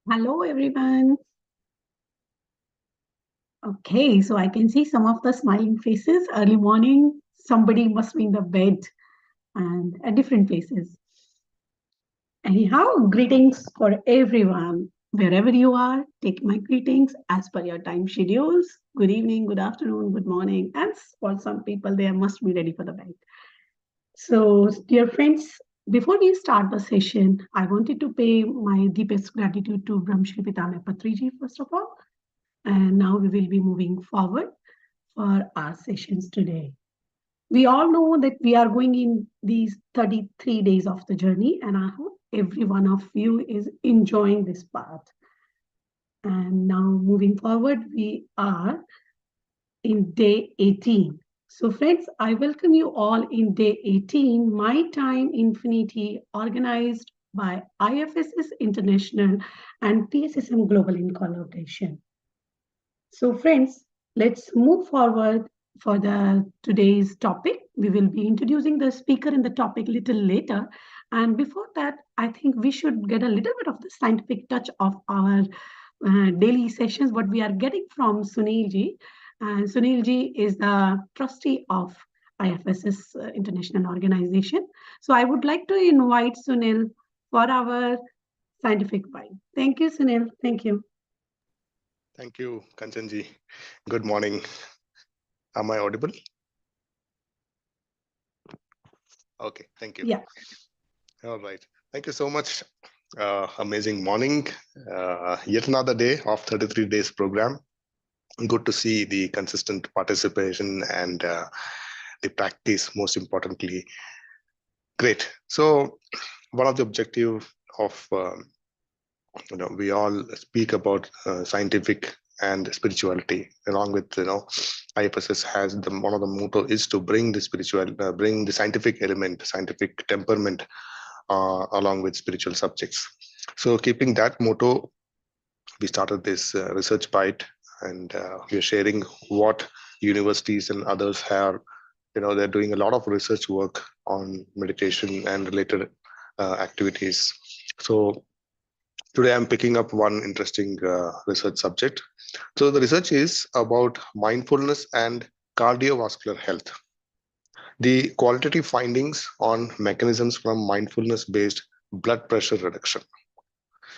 Hello, everyone. Okay, so I can see some of the smiling faces. Early morning, somebody must be in the bed and at different places. Anyhow, greetings for everyone. Wherever you are, take my greetings as per your time schedules. Good evening, good afternoon, good morning. And for some people, they must be ready for the bed. So, dear friends, before we start the session, I wanted to pay my deepest gratitude to Brahmshri Pitame Patriji, first of all. And now we will be moving forward for our sessions today. We all know that we are going in these 33 days of the journey, and I hope every one of you is enjoying this path. And now moving forward, we are in day 18. So friends, I welcome you all in day 18, My Time Infinity, organized by IFSS International and TSSM Global in collaboration. So friends, let's move forward for the today's topic. We will be introducing the speaker and the topic a little later. And before that, I think we should get a little bit of the scientific touch of our daily sessions, what we are getting from Sunil ji. And Sunil ji is the trustee of IFSS International Organization. So I would like to invite Sunil for our scientific vibe. Thank you, Sunil. Thank you. Thank you, Kanchanji. Good morning. Am I audible? Okay, thank you. Yeah. All right. Thank you so much. Amazing morning. Yet another day of 33 days program. Good to see the consistent participation and the practice, most importantly. Great. So one of the objective of, we all speak about scientific and spirituality, along with IFSS has one of the motto is to bring the bring the scientific element, scientific temperament along with spiritual subjects. So keeping that motto, we started this research bite, and we are sharing what universities and others have. They're doing a lot of research work on meditation and related activities. So today I'm picking up one interesting research subject. So the research is about mindfulness and cardiovascular health. The qualitative findings on mechanisms from mindfulness-based blood pressure reduction.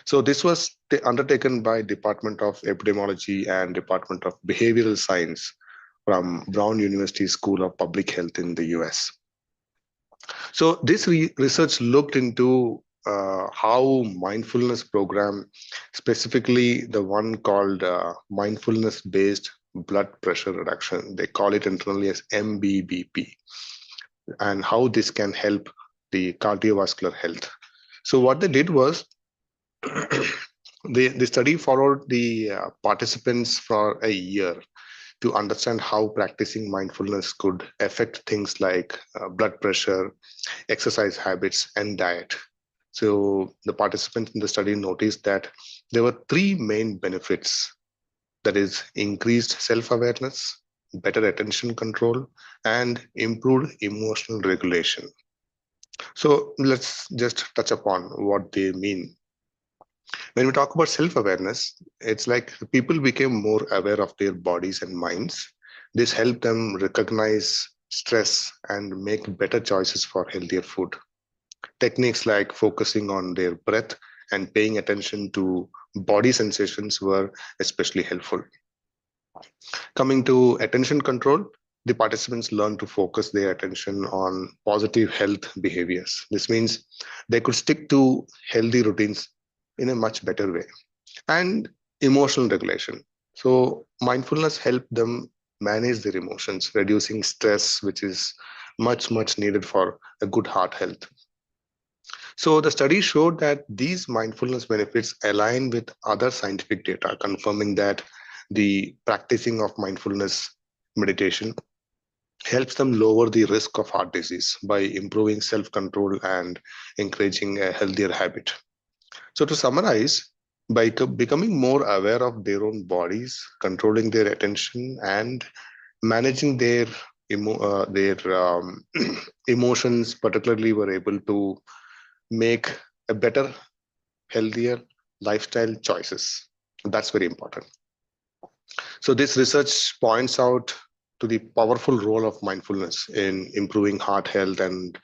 So this was undertaken by Department of Epidemiology and Department of Behavioral Science from Brown University School of Public Health in the US. So this research looked into how mindfulness program, specifically the one called mindfulness-based blood pressure reduction, they call it internally as MBBP, and how this can help the cardiovascular health. So what they did was, the study followed the participants for a year to understand how practicing mindfulness could affect things like blood pressure, exercise habits, and diet. So the participants in the study noticed that there were three main benefits, that is increased self-awareness, better attention control, and improved emotional regulation. So let's just touch upon what they mean. When we talk about self-awareness, it's like people became more aware of their bodies and minds. This helped them recognize stress and make better choices for healthier food. Techniques like focusing on their breath and paying attention to body sensations were especially helpful. Coming to attention control, the participants learned to focus their attention on positive health behaviors. This means they could stick to healthy routines in a much better way. And emotional regulation. So mindfulness helped them manage their emotions, reducing stress, which is much needed for a good heart health. So the study showed that these mindfulness benefits align with other scientific data, confirming that the practicing of mindfulness meditation helps them lower the risk of heart disease by improving self-control and encouraging a healthier habit. So to summarize, by becoming more aware of their own bodies, controlling their attention, and managing their emotions, particularly, were able to make a better, healthier lifestyle choices. That's very important. So this research points out to the powerful role of mindfulness in improving heart health and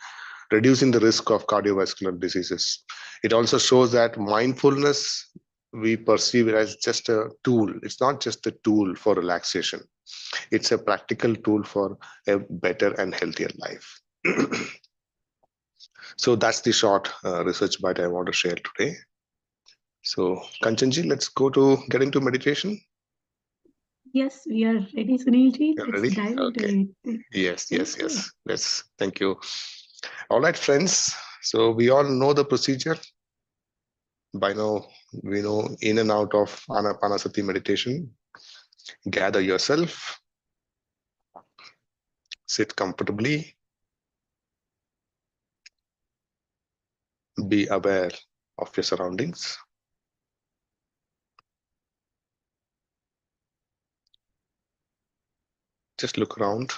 reducing the risk of cardiovascular diseases. It also shows that mindfulness, we perceive it as just a tool. It's not just a tool for relaxation. It's a practical tool for a better and healthier life. So that's the short research bite I want to share today. So Kanchanji, let's get into meditation. Yes, we are ready, Sunilji. You're Let's ready? dive into Okay. it. Yes, Thank yes, you. yes. Thank you. All right, friends. So we all know the procedure. By now, we know in and out of Anapanasati meditation. Gather yourself, sit comfortably, be aware of your surroundings. Just look around.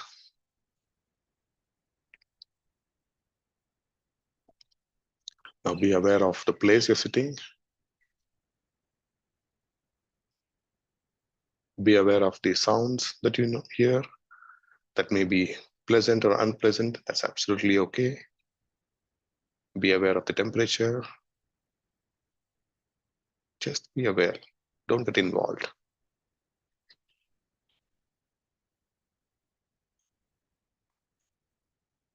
Now be aware of the place you're sitting. Be aware of the sounds that you hear. That may be pleasant or unpleasant. That's absolutely okay. Be aware of the temperature. Just be aware. Don't get involved.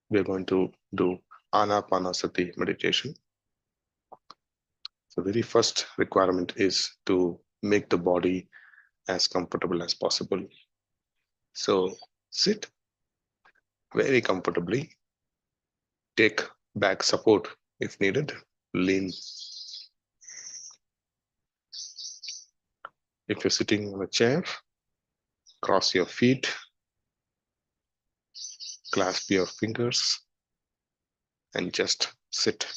We're going to do Anapanasati meditation. The very first requirement is to make the body as comfortable as possible. So sit very comfortably. Take back support if needed. Lean. If you're sitting on a chair, cross your feet, clasp your fingers, and just sit.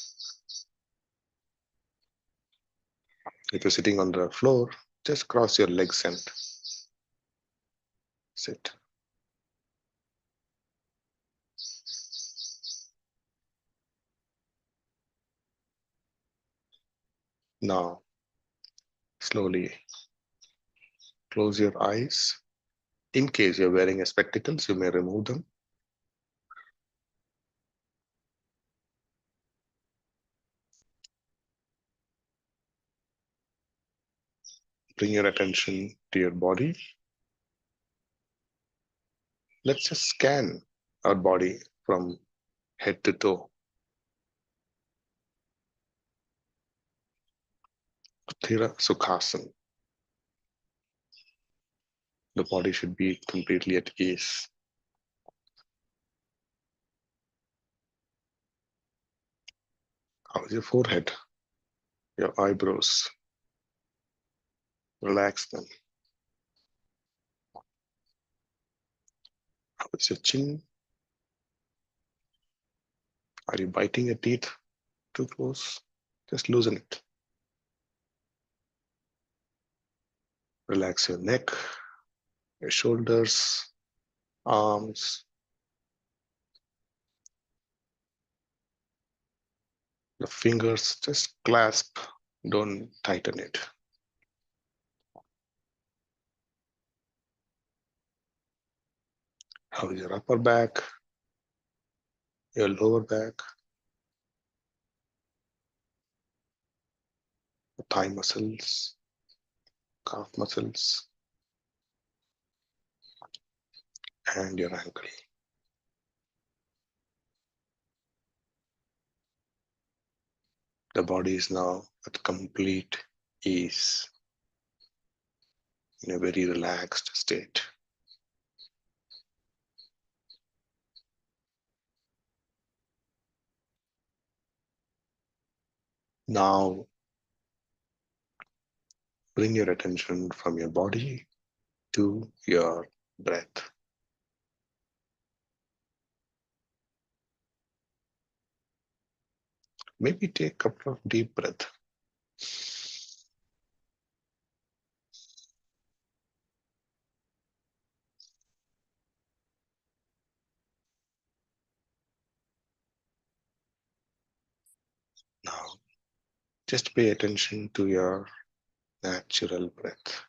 If you're sitting on the floor, just cross your legs and sit. Now, slowly close your eyes. In case you're wearing spectacles, you may remove them. Bring your attention to your body. Let's just scan our body from head to toe. Sthira Sukhasana. The body should be completely at ease. How's your forehead? Your eyebrows? Relax them. How is your chin? Are you biting your teeth too close? Just loosen it. Relax your neck, your shoulders, arms, the fingers. Just clasp, don't tighten it. How is your upper back, your lower back, the thigh muscles, calf muscles, and your ankle? The body is now at complete ease, in a very relaxed state. Now, bring your attention from your body to your breath. Maybe take a couple of deep breaths. Now, just pay attention to your natural breath.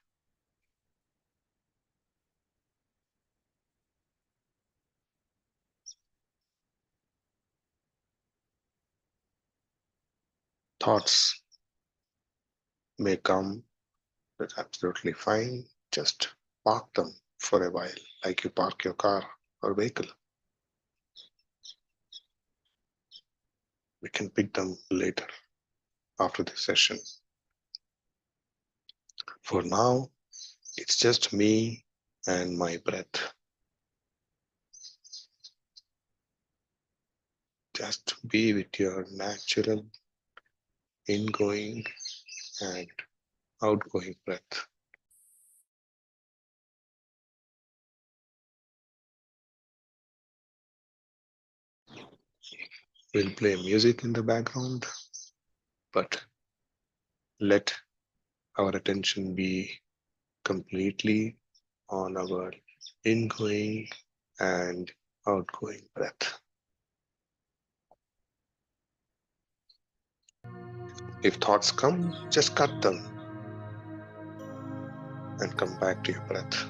Thoughts may come, that's absolutely fine. Just park them for a while, like you park your car or vehicle. We can pick them later after this session. For now, it's just me and my breath. Just be with your natural ingoing and outgoing breath. We'll play music in the background, but let our attention be completely on our ingoing and outgoing breath. If thoughts come, just cut them and come back to your breath.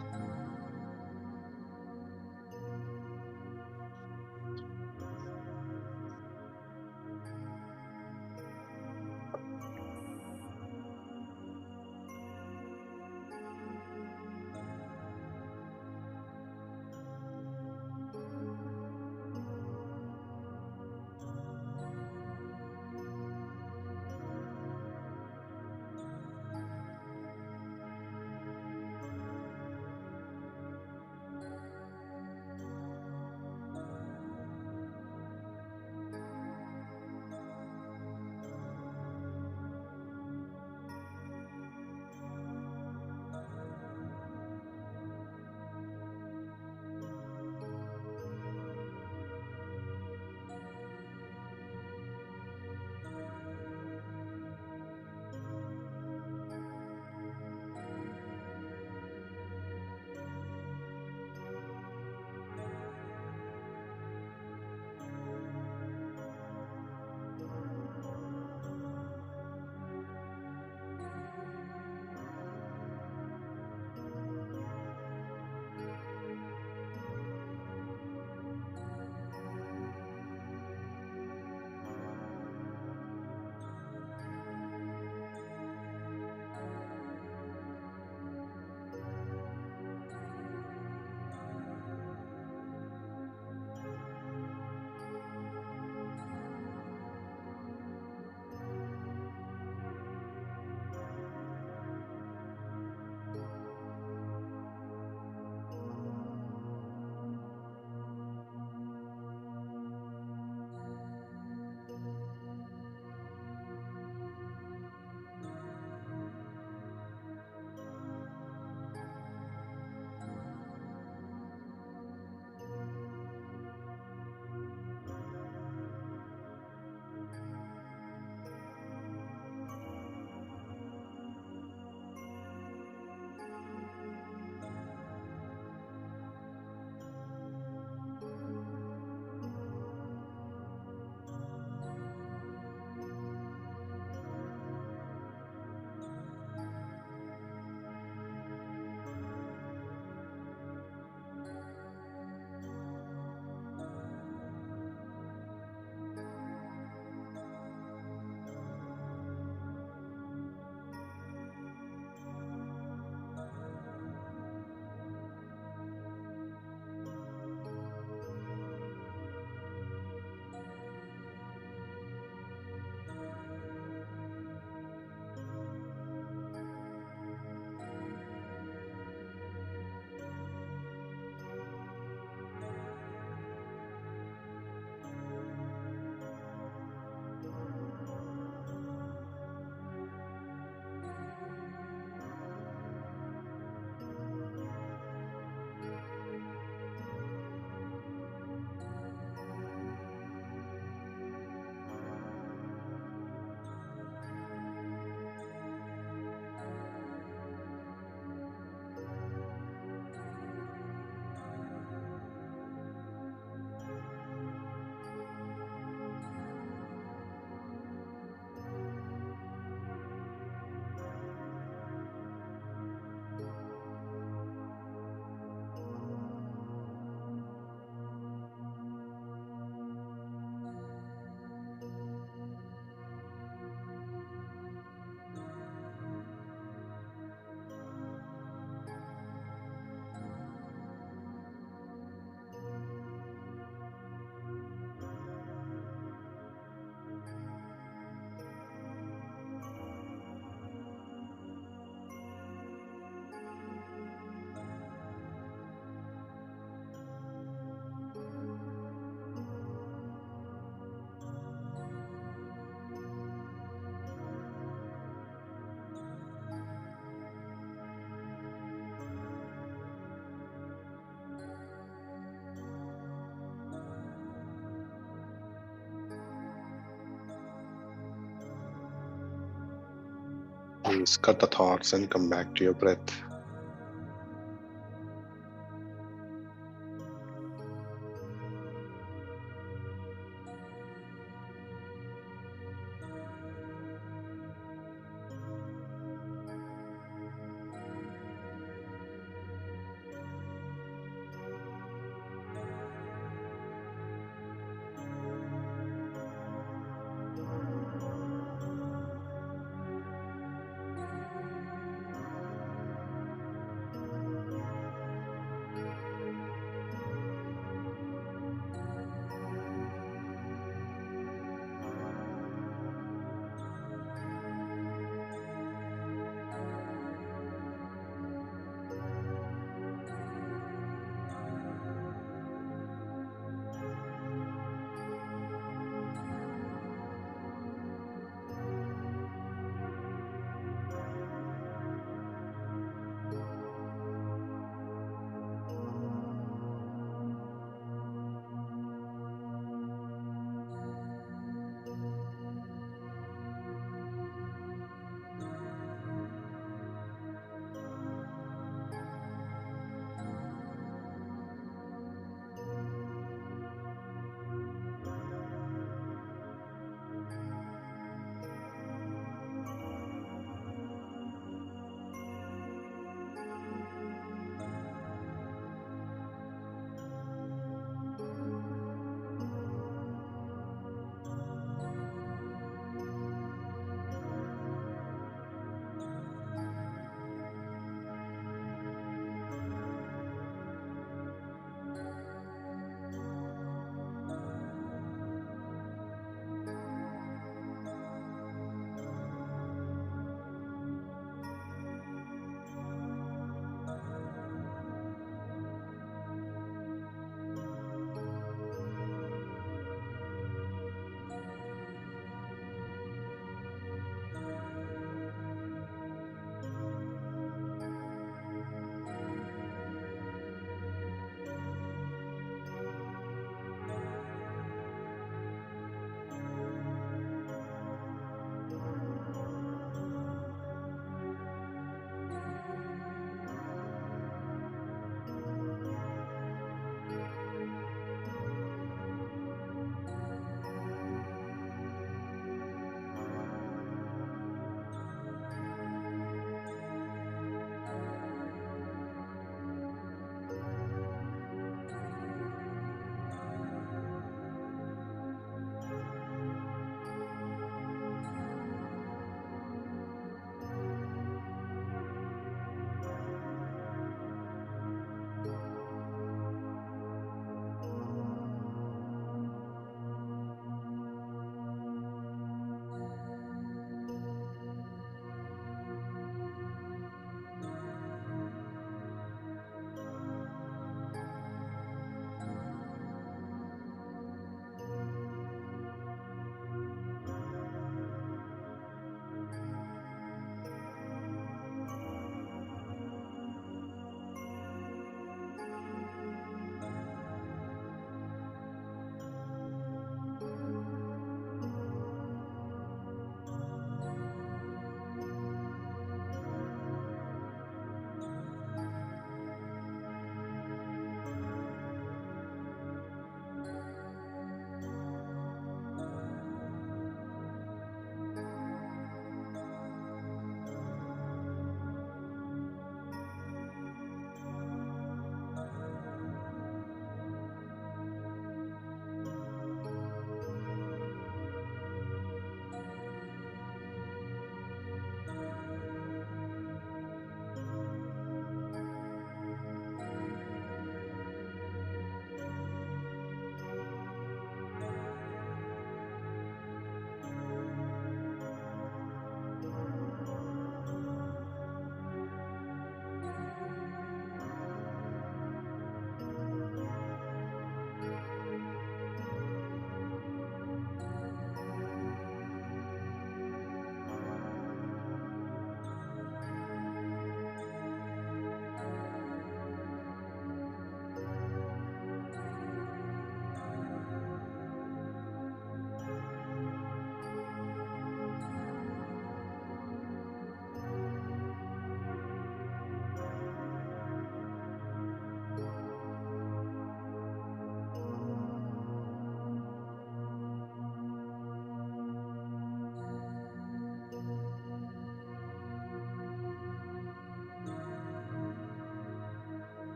muscles, cut the thoughts, and come back to your breath.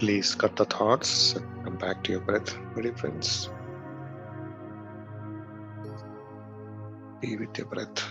Please cut the thoughts and come back to your breath, my dear friends. Be with your breath.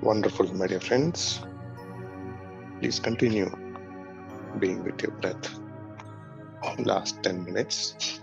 Wonderful, my dear friends. Please continue being with your breath. Last 10 minutes.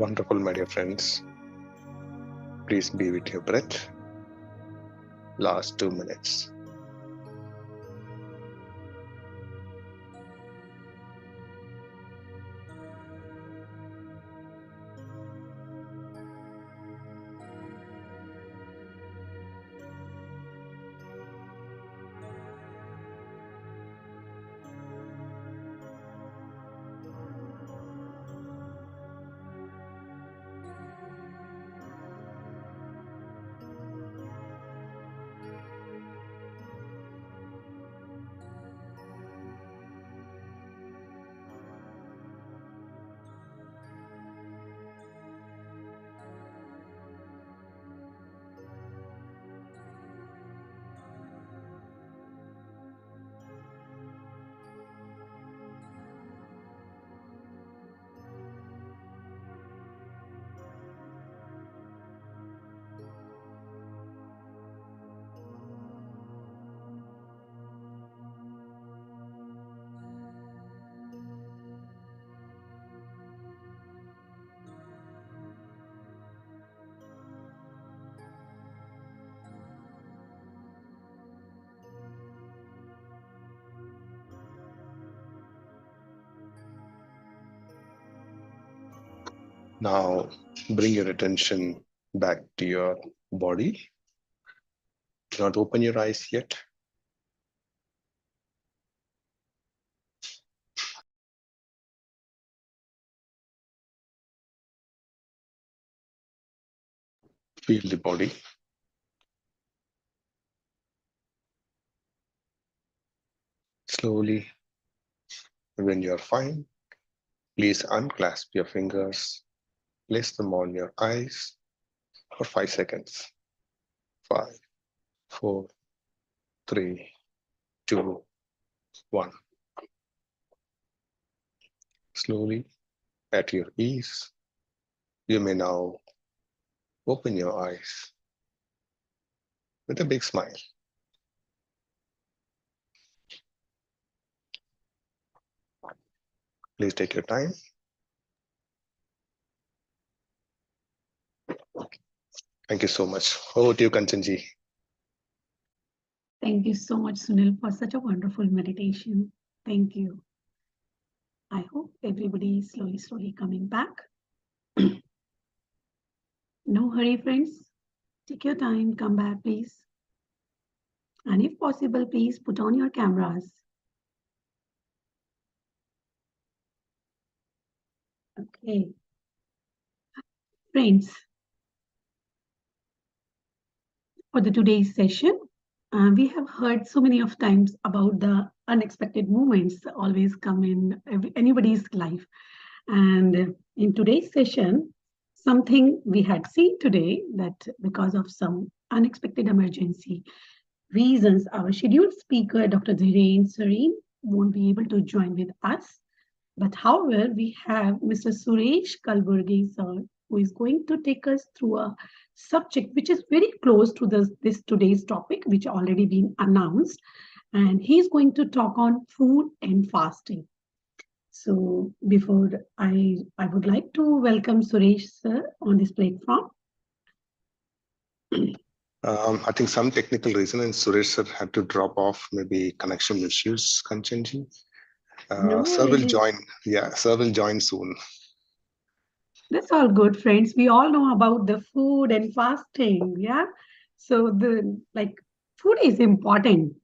Wonderful, my dear friends. Please be with your breath. Last 2 minutes. Now bring your attention back to your body. Do not open your eyes yet. Feel the body. Slowly, when you are fine, please unclasp your fingers. Place them on your eyes for 5 seconds. 5, 4, 3, 2, 1. Slowly, at your ease, you may now open your eyes with a big smile. Please take your time. Thank you so much. Over to you, Kanchanji. Thank you so much, Sunil, for such a wonderful meditation. Thank you. I hope everybody is slowly coming back. No hurry, friends. Take your time, come back, please. And if possible, please put on your cameras. Okay. Friends, for the today's session, we have heard so many of times about the unexpected moments always come in anybody's life. And in today's session, something we had seen today that because of some unexpected emergency reasons, our scheduled speaker, Dr. Dhiren Sareen, won't be able to join with us. But however, we have Mr. Suresh Kalburgi, sir, who is going to take us through a subject which is very close to this today's topic, which already been announced. And he's going to talk on food and fasting. So before I would like to welcome Suresh, sir, on this platform. I think some technical reason and Suresh sir had to drop off, maybe connection issues, Kanchanji. No Sir will worries. join. Yeah, sir will join soon. That's all good, friends. We all know about the food and fasting. Yeah. So food is important.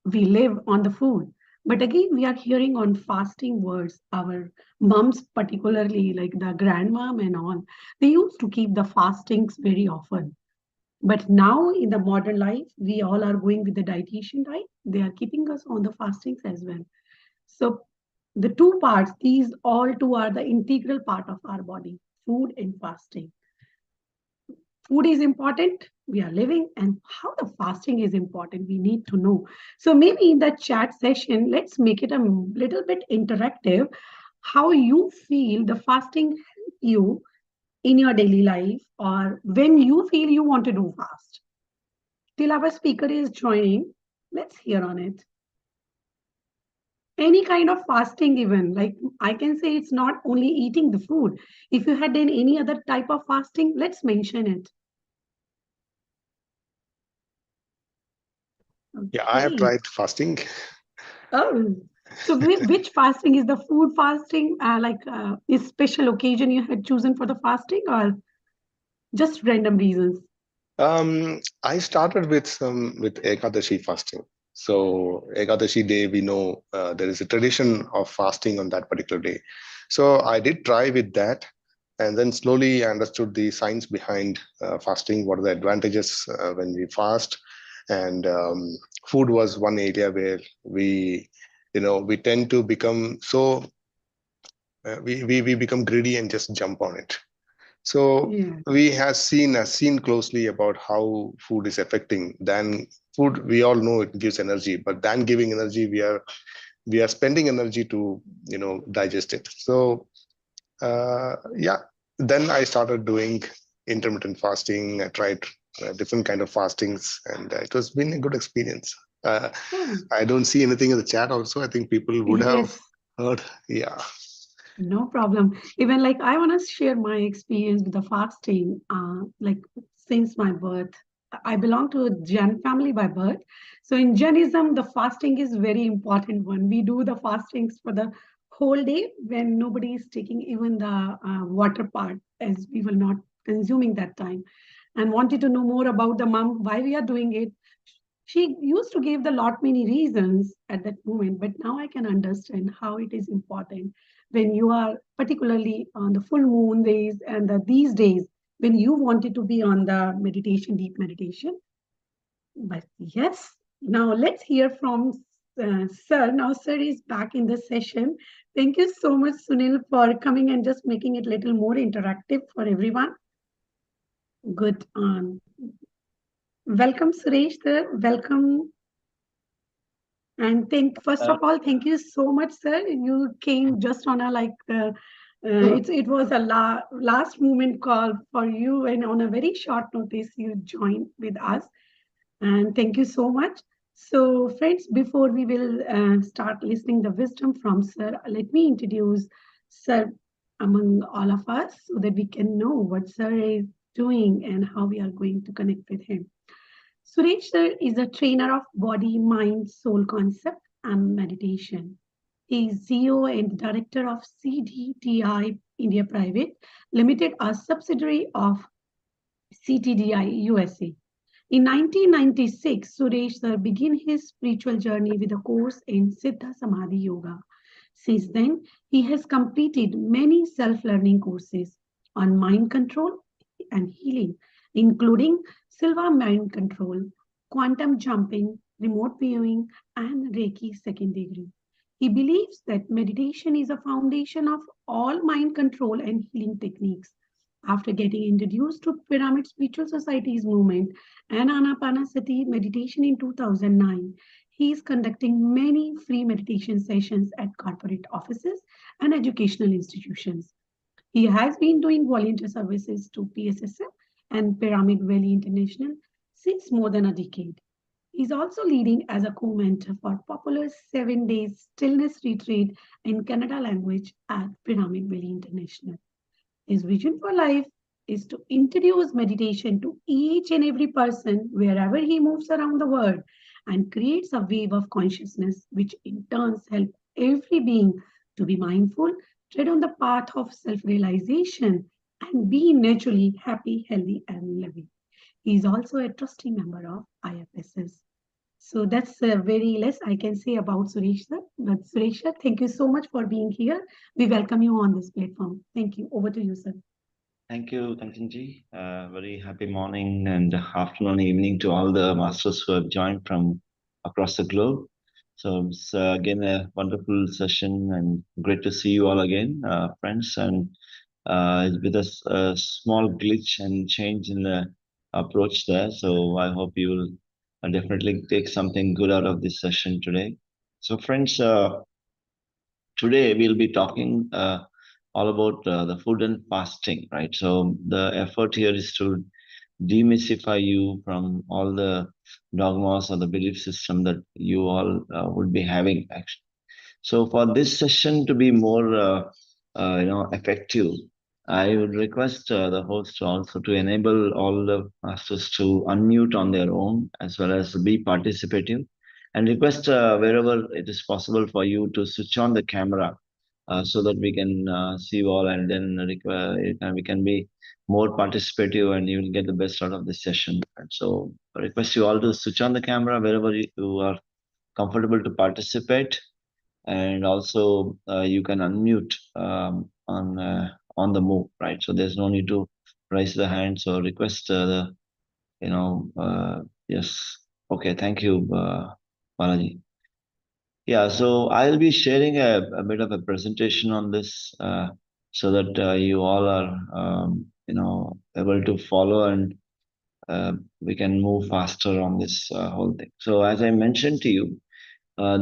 We live on the food. But again, we are hearing on fasting words. Our moms, particularly like the grandmom and all, they used to keep the fastings very often. But now in the modern life, we all are going with the dietitian, right? They are keeping us on the fastings as well. So the two parts, these all two are the integral part of our body, food and fasting. Food is important, we are living, and how the fasting is important, we need to know. So maybe in the chat session, let's make it a little bit interactive. How you feel the fasting help you in your daily life, or when you feel you want to do fast. Till our speaker is joining, let's hear on it. Any kind of fasting, even like I can say it's not only eating the food. If you had done any other type of fasting, let's mention it. Yeah, I have Okay. tried fasting. Oh, so which fasting is the food fasting? Is special occasion you had chosen for the fasting or just random reasons? I started with Ekadashi fasting. So Ekadashi day, we know there is a tradition of fasting on that particular day. So I did try with that, and then slowly I understood the science behind fasting. What are the advantages when we fast? And food was one area where we tend to become so we become greedy and just jump on it. So Yeah. we have seen closely about how food is affecting. Then food, we all know it gives energy, but then giving energy, we are spending energy to digest it. So yeah, then I started doing intermittent fasting. I tried different kind of fastings, and it has been a good experience. Oh, I don't see anything in the chat. Also, I think people would have yes. heard. Yeah. No problem. Even like I want to share my experience with the fasting. Like since my birth, I belong to a Jain family by birth. So in Jainism, the fasting is very important one. We do the fastings for the whole day when nobody is taking even the water part, as we were not consuming that time. And wanted to know more about the mom, why we are doing it. She used to give the lot many reasons at that moment, but now I can understand how it is important when you are particularly on the full moon days and these days when you wanted to be on the meditation, deep meditation. But yes, now let's hear from Sir. Now, Sir is back in the session. Thank you so much, Sunil, for coming and just making it a little more interactive for everyone. Good. Welcome, Suresh, sir. Welcome. And first Uh, of all, thank you so much, sir. You came just on a it was a last moment call for you, and on a very short notice, you joined with us. And thank you so much. So, friends, before we will start listening the wisdom from sir, let me introduce sir among all of us so that we can know what sir is doing and how we are going to connect with him. Suresh sir is a trainer of body, mind, soul concept and meditation. He is CEO and director of CDTI India Private Limited, a subsidiary of CTDI USA. In 1996, Suresh sir began his spiritual journey with a course in Siddha Samadhi Yoga. Since then, he has completed many self-learning courses on mind control and healing, including Silva mind control, quantum jumping, remote viewing, and Reiki second degree. He believes that meditation is a foundation of all mind control and healing techniques. After getting introduced to Pyramid Spiritual Society's movement and Anapanasati meditation in 2009, he is conducting many free meditation sessions at corporate offices and educational institutions. He has been doing volunteer services to PSSF and Pyramid Valley International since more than a decade. He's also leading as a co-mentor for popular 7 days stillness retreat in Kannada language at Pyramid Valley International. His vision for life is to introduce meditation to each and every person wherever he moves around the world and creates a wave of consciousness which in turn help every being to be mindful, tread on the path of self-realization and be naturally happy, healthy and loving. He is also a trusting member of IFSS. So that's very less I can say about Suresh sir. But Suresh sir, thank you so much for being here. We welcome you on this platform. Thank you. Over to you, sir. Thank you, Kanchanji. Very happy morning and afternoon, evening to all the masters who have joined from across the globe. So it's again a wonderful session and great to see you all again, friends. And with a small glitch and change in the approach there. So I hope you will definitely take something good out of this session today. So, friends, today we'll be talking all about the food and fasting, right? So the effort here is to demystify you from all the dogmas or the belief system that you all would be having, actually. So for this session to be more, effective, I would request the host also to enable all the masters to unmute on their own as well as be participative, and request wherever it is possible for you to switch on the camera so that we can see you all, and then we can be more participative and you will get the best out of this session. And so I request you all to switch on the camera wherever you are comfortable to participate, and also you can unmute on the move, right? So there's no need to raise the hands or request the yes. Okay, thank you, Balaji. Yeah, so I'll be sharing a bit of a presentation on this so that you all are able to follow, and we can move faster on this whole thing. So as I mentioned to you,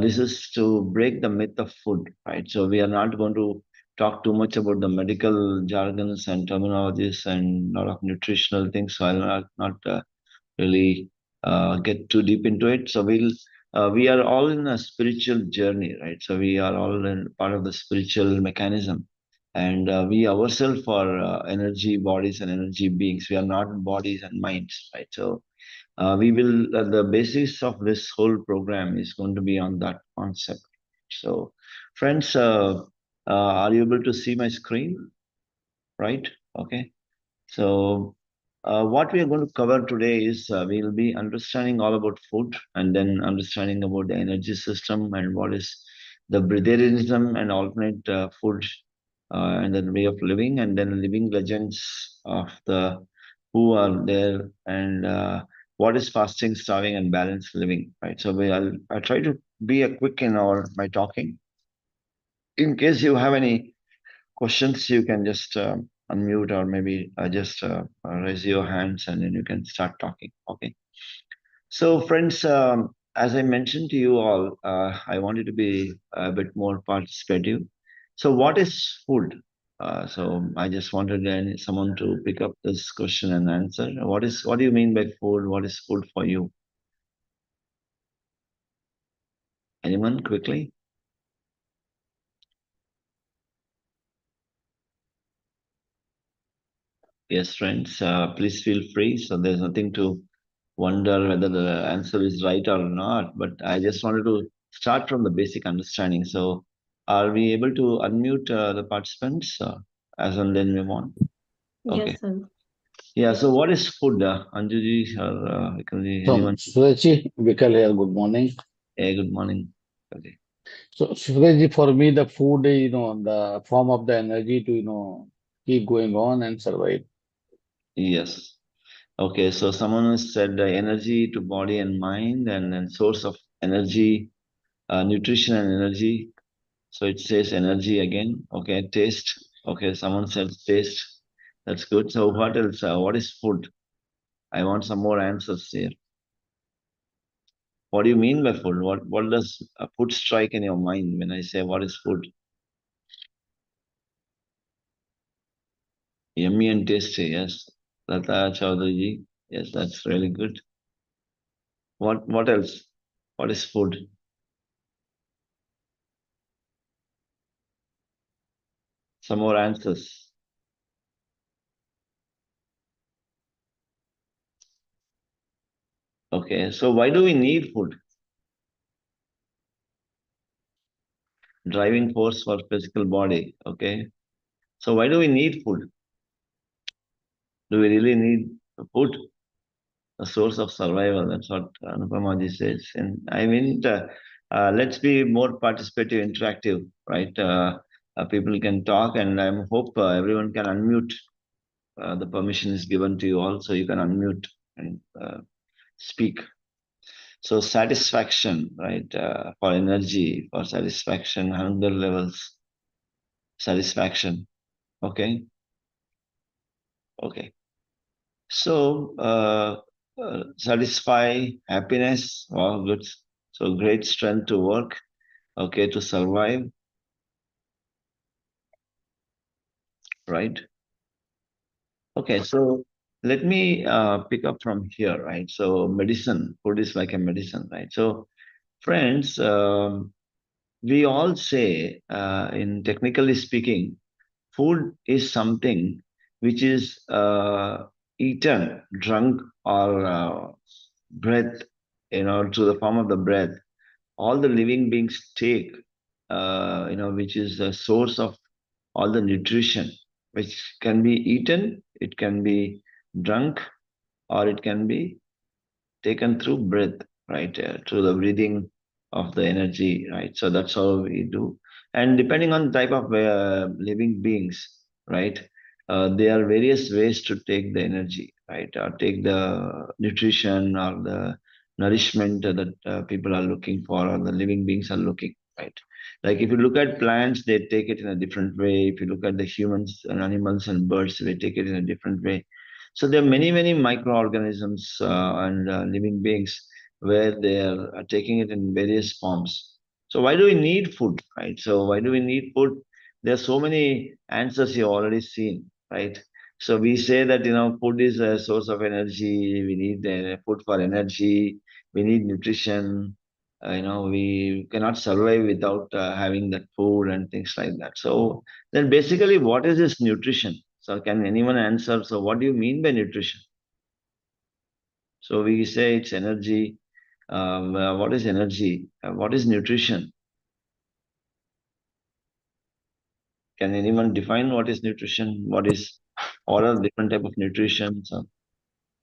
this is to break the myth of food, right? So we are not going to talk too much about the medical jargons and terminologies and a lot of nutritional things. So I'll not really get too deep into it. So we are all in a spiritual journey, right? So we are all in part of the spiritual mechanism, and we ourselves are energy bodies and energy beings. We are not bodies and minds, right? So we will the basis of this whole program is going to be on that concept. So friends, are you able to see my screen, right? Okay. So what we are going to cover today is we'll be understanding all about food, and then understanding about the energy system and what is the breatharianism and alternate food and then way of living, and then living legends of the who are there, and what is fasting, starving, and balanced living, right? So I'll try to be a quick in our my talking. In case you have any questions, you can just unmute, or maybe just raise your hands and then you can start talking. Okay. So, friends, as I mentioned to you all, I wanted to be a bit more participative. So, what is food? So, I just wanted someone to pick up this question and answer. What do you mean by food? What is food for you? Anyone quickly? Yes, friends, please feel free. So, there's nothing to wonder whether the answer is right or not, but I just wanted to start from the basic understanding. So, are we able to unmute the participants as and then we want? Okay. Yes, sir. Yeah. So, what is food, Anjuji or Vikramji, So, anyone? Sureji, Vikal here, good morning. Hey, good morning. Okay. So, Sureji, for me, the food, the form of the energy to, keep going on and survive. Yes. Okay. So, someone has said energy to body and mind, and then source of energy, nutrition and energy. So it says energy again. Okay, taste. Okay, someone said taste. That's good. So what else? What is food? I want some more answers here. What do you mean by food? What does food strike in your mind when I say what is food? Yummy and tasty. Yes, Lata Chaudhary. Yes, that's really good. What else? What is food? Some more answers. Okay, so why do we need food? Driving force for physical body. Okay, so why do we need food? Do we really need food? A source of survival. That's what Anupamaji says. And I mean, let's be more participative, interactive, right? People can talk, and I hope everyone can unmute. The permission is given to you all, so you can unmute and speak. So satisfaction, right? For energy, for satisfaction, hunger levels, satisfaction. Okay, okay. So satisfy, happiness. Wow, good. So great strength to work. Okay, to survive, right? Okay, so let me pick up from here, right? So medicine, food is like a medicine, right? So friends, we all say, in technically speaking, food is something which is eaten, drunk, or breath, through the form of the breath. All the living beings take, which is the source of all the nutrition, which can be eaten, it can be drunk, or it can be taken through breath, right? Through the breathing of the energy, right? So that's how we do. And depending on the type of living beings, right? There are various ways to take the energy, right? Or take the nutrition or the nourishment that people are looking for, or the living beings are looking, right? Like if you look at plants, they take it in a different way. If you look at the humans and animals and birds, they take it in a different way. So there are many, many microorganisms and living beings where they are taking it in various forms. So why do we need food, right? So why do we need food? There are so many answers you've already seen, right? So we say that food is a source of energy. We need food for energy. We need nutrition. We cannot survive without having that food and things like that. So then basically, what is this nutrition? So can anyone answer? So what do you mean by nutrition? So we say it's energy. What is energy? What is nutrition? Can anyone define what is nutrition? What are different type of nutrition? So,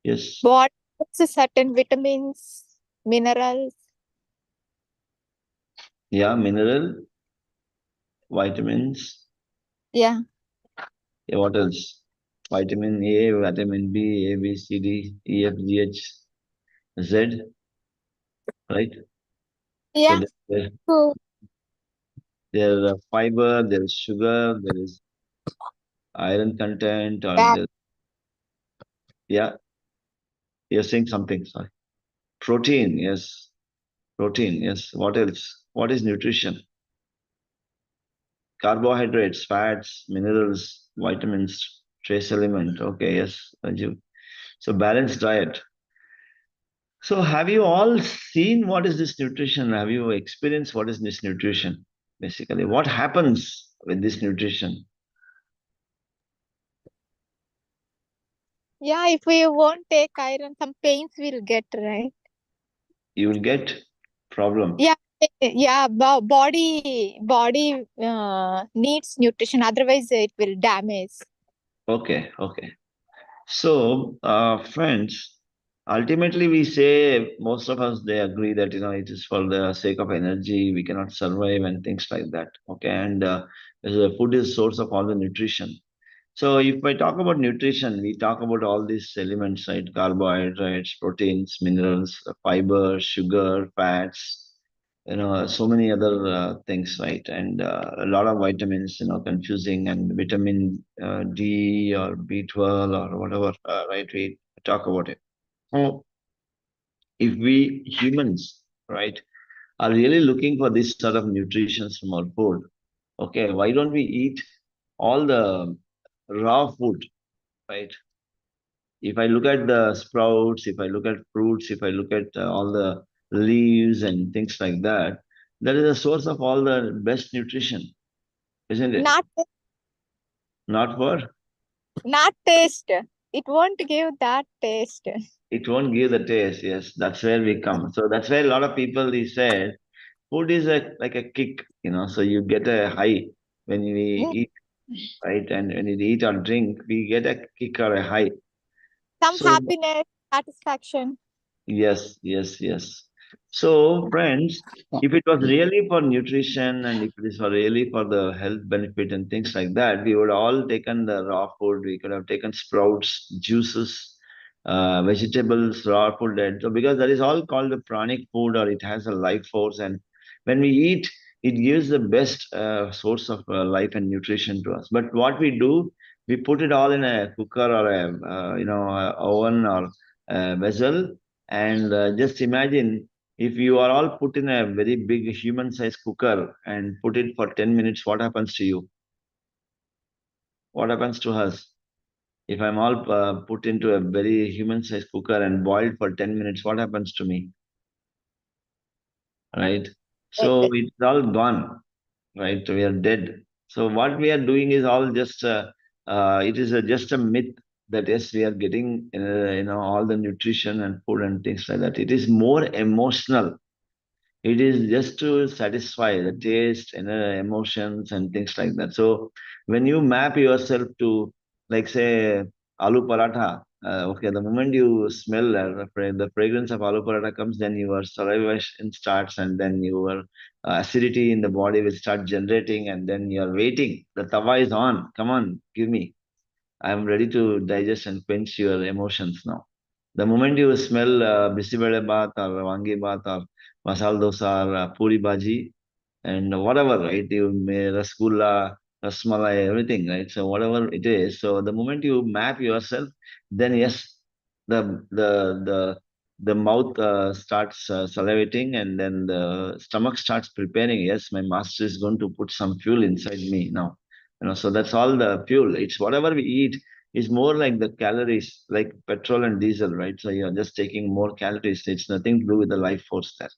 yes. Body needs certain vitamins, minerals. Yeah, mineral, vitamins. Yeah. Yeah, what else? Vitamin A, vitamin B, A, B, C, D, E, F, G, H, Z, right? So Yeah. So there are fiber, there is sugar, there is iron content, or that yeah, you're saying something, sorry. Protein, yes. Protein, yes. What else? What is nutrition? Carbohydrates, fats, minerals, vitamins, trace element. Okay, yes, Raju. So balanced diet. So have you all seen what is this nutrition? Have you experienced what is this nutrition? Basically, what happens with this nutrition? yeah, if we won't take iron, some pains will get, right? You will get problem. Yeah, yeah, body needs nutrition, otherwise it will damage. Okay, okay. So, friends, ultimately we say most of us they agree that it is for the sake of energy we cannot survive and things like that. Okay, and the food is source of all the nutrition. So if I talk about nutrition, we talk about all these elements, right? Carbohydrates, proteins, minerals, fiber, sugar, fats, so many other things, right? And a lot of vitamins, confusing, and vitamin D or B12 or whatever, right? We talk about it. So if we humans, right, are really looking for this sort of nutrition from our food, okay, why don't we eat all the raw food, right? If I look at the sprouts, if I look at fruits, if I look at all the leaves and things like that, that is a source of all the best nutrition, isn't it? Not Not for not taste. It won't give that taste. it won't give the taste. Yes, that's where we come. So that's where a lot of people they said food is like a kick, So you get a high when we Mm, eat, right? And when we eat or drink, we get a kick or a high. some So happiness, satisfaction. yes, yes, yes. So, friends, if it was really for nutrition and if it is for really for the health benefit and things like that, we would all taken the raw food. We could have taken sprouts, juices, vegetables, raw food. And so, because that is all called the pranic food or it has a life force. And when we eat, it gives the best source of life and nutrition to us. But what we do, we put it all in a cooker or a oven or a vessel and just imagine if you are all put in a very big human sized cooker and put it for 10 minutes, what happens to you? What happens to us? If I'm all put into a very human sized cooker and boiled for 10 minutes, what happens to me? Right? So it's all gone, right? We are dead. So what we are doing is all just it is just a myth that yes, we are getting all the nutrition and food and things like that. It is more emotional. It is just to satisfy the taste and emotions and things like that. So when you map yourself to, like, say, aloo paratha, okay, the moment you smell the fragrance of aloo paratha comes, then your salivation starts, and then your acidity in the body will start generating, and then you are waiting. The tawa is on. Come on, give me. I am ready to digest and quench your emotions now. The moment you smell bisibele baat or wangi baat or masal dosa or puri bhaji and whatever, right? You may rasgulla, rasmalai, everything, right? So whatever it is. So the moment you map yourself, then yes, the the mouth starts salivating, and then the stomach starts preparing. Yes, my master is going to put some fuel inside me now. So that's all the fuel. It's whatever we eat is more like the calories, like petrol and diesel, right? So you're just taking more calories. It's nothing to do with the life force there.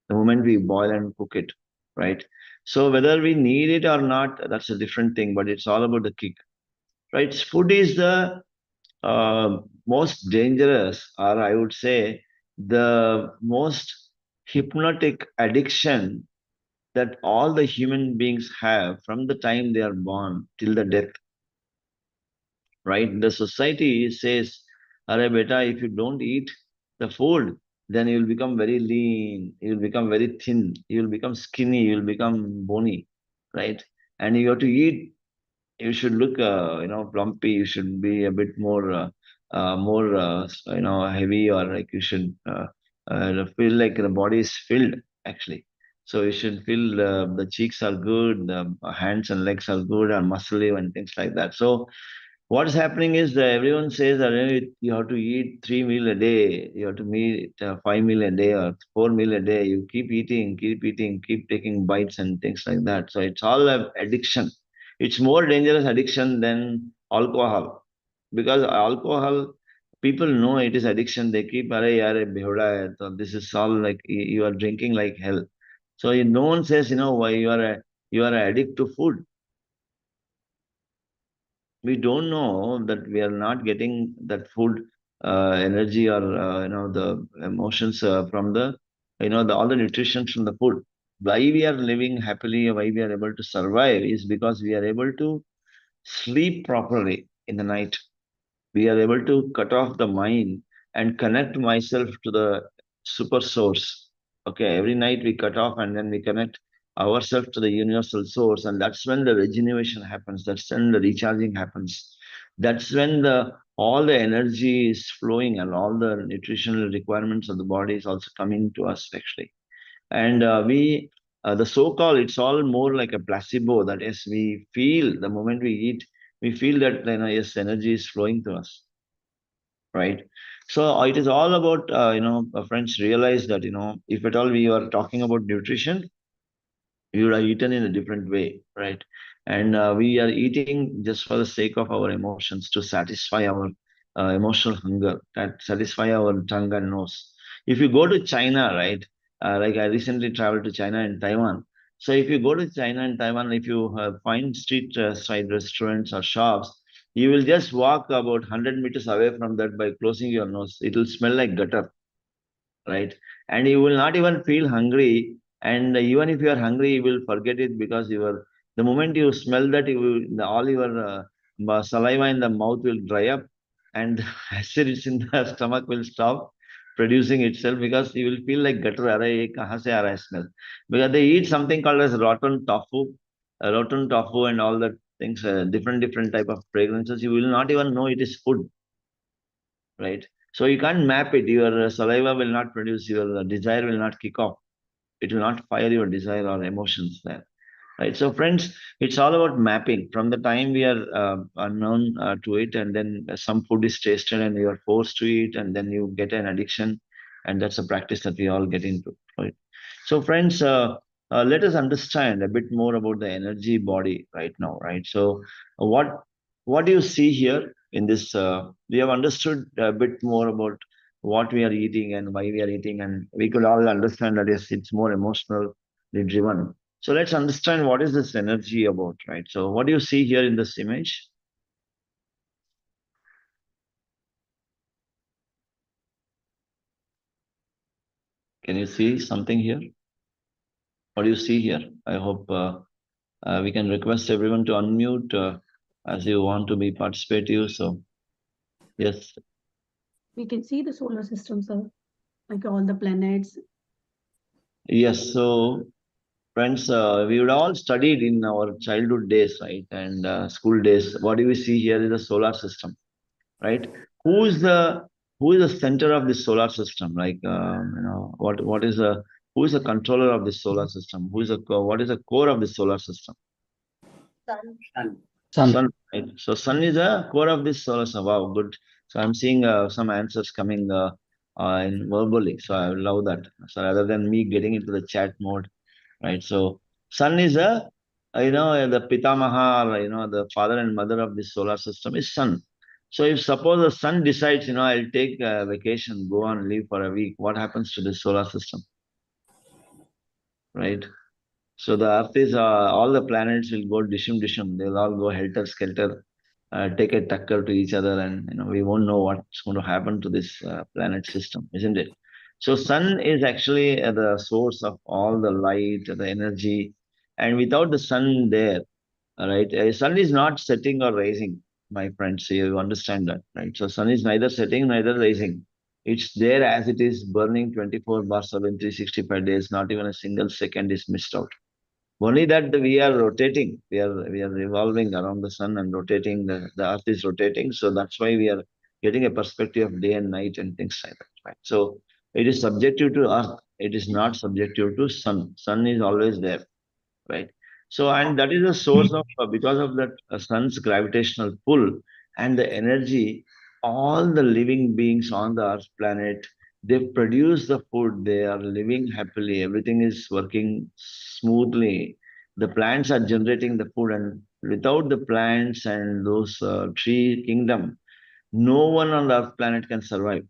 The moment we boil and cook it, right? So whether we need it or not, that's a different thing, but it's all about the kick, right? Food is the most dangerous, or I would say, the most hypnotic addiction that all the human beings have from the time they are born till the death, right? The society says, Arey beta, if you don't eat the food, then you will become very lean, you will become very thin, you will become skinny, you will become bony, right? And you have to eat, you should look, plumpy, you should be a bit more heavy, or like you should feel like the body is filled, actually. So you should feel the cheeks are good, the hands and legs are good, and muscly and things like that. So what's happening is that everyone says that you have to eat 3 meal a day, you have to eat 5 meal a day or 4 meal a day. You keep eating, keep taking bites and things like that. So it's all an addiction. It's more dangerous addiction than alcohol, because alcohol, people know it is addiction. They keep, "Arey yaar, behuda hai." So this is all like you are drinking like hell. So no one says, why you are addict to food. We don't know that we are not getting that food energy, or the emotions from the all the nutrition from the food. Why we are living happily, why we are able to survive, is because we are able to sleep properly in the night. We are able to cut off the mind and connect myself to the super source. Okay, every night we cut off and then we connect ourselves to the universal source, and that's when the regeneration happens. That's when the recharging happens. That's when the all the energy is flowing, and all the nutritional requirements of the body is also coming to us, actually. And we the so-called, it's all more like a placebo, that yes, we feel the moment we eat, we feel that yes, energy is flowing to us, right? So it is all about friends, realize that if at all we are talking about nutrition, we would have eaten in a different way, right? And we are eating just for the sake of our emotions, to satisfy our emotional hunger, that satisfy our tongue and nose. If you go to China, right? Like I recently traveled to China and Taiwan. So if you go to China and Taiwan, if you find street side restaurants or shops, you will just walk about 100 meters away from that by closing your nose. It will smell like gutter, right? And you will not even feel hungry. And even if you are hungry, you will forget it, because the moment you smell that, all your saliva in the mouth will dry up, and acids in the stomach will stop producing itself, because you will feel like gutter. "Arey, ye kahan se aa raha hai smell?" Because they eat something called as rotten tofu, and all that things, different type of fragrances. You will not even know it is food, right? So you can't map it. Your saliva will not produce, your desire will not kick off. It will not fire your desire or emotions there, right? So friends, it's all about mapping. From the time we are unknown to it, and then some food is tasted and you are forced to eat, and then you get an addiction, and that's a practice that we all get into, right? So friends, let us understand a bit more about the energy body right now, right? So what do you see here in this? We have understood a bit more about what we are eating and why we are eating, and we could all understand that yes, it's more emotional. be driven. So let's understand what is this energy about, right? So what do you see here in this image? Can you see something here? What do you see here? I hope we can request everyone to unmute as you want to be participative. So yes. We can see the solar system, sir, like all the planets. Yes. So friends, we would all studied in our childhood days, right? And school days. What do we see here is the solar system, right? Who is the who is the center of this solar system? Like what is the who is the controller of this solar system? Who is the what is the core of the solar system? Sun. Sun, right? So sun is the core of this solar system. Wow, good. So I'm seeing some answers coming in verbally. So I love that. So rather than me getting into the chat mode, right? So sun is a the Pitamaha, or the father and mother of this solar system is sun. So if suppose the sun decides, I'll take a vacation, go on leave for a week, what happens to this solar system, right? So the Earth is all the planets will go dishum dishum. They'll all go helter skelter, take a tucker to each other, and we won't know what's going to happen to this planet system, isn't it? So sun is actually the source of all the light, the energy, and without the sun there, all right, sun is not setting or rising, my friends. So you understand that, right? So sun is neither setting neither rising. It's there as it is, burning 24 bar 7, 365 days. Not even a single second is missed out. Only that we are rotating, we are revolving around the sun and rotating. The earth is rotating, so that's why we are getting a perspective of day and night and things like that. Right? So it is subjective to earth. It is not subjective to sun. Sun is always there, right? So, and that is the source of, because of that sun's gravitational pull and the energy, all the living beings on the Earth planet, they produce the food, they are living happily, everything is working smoothly. The plants are generating the food, and without the plants and those tree kingdom, no one on the Earth planet can survive.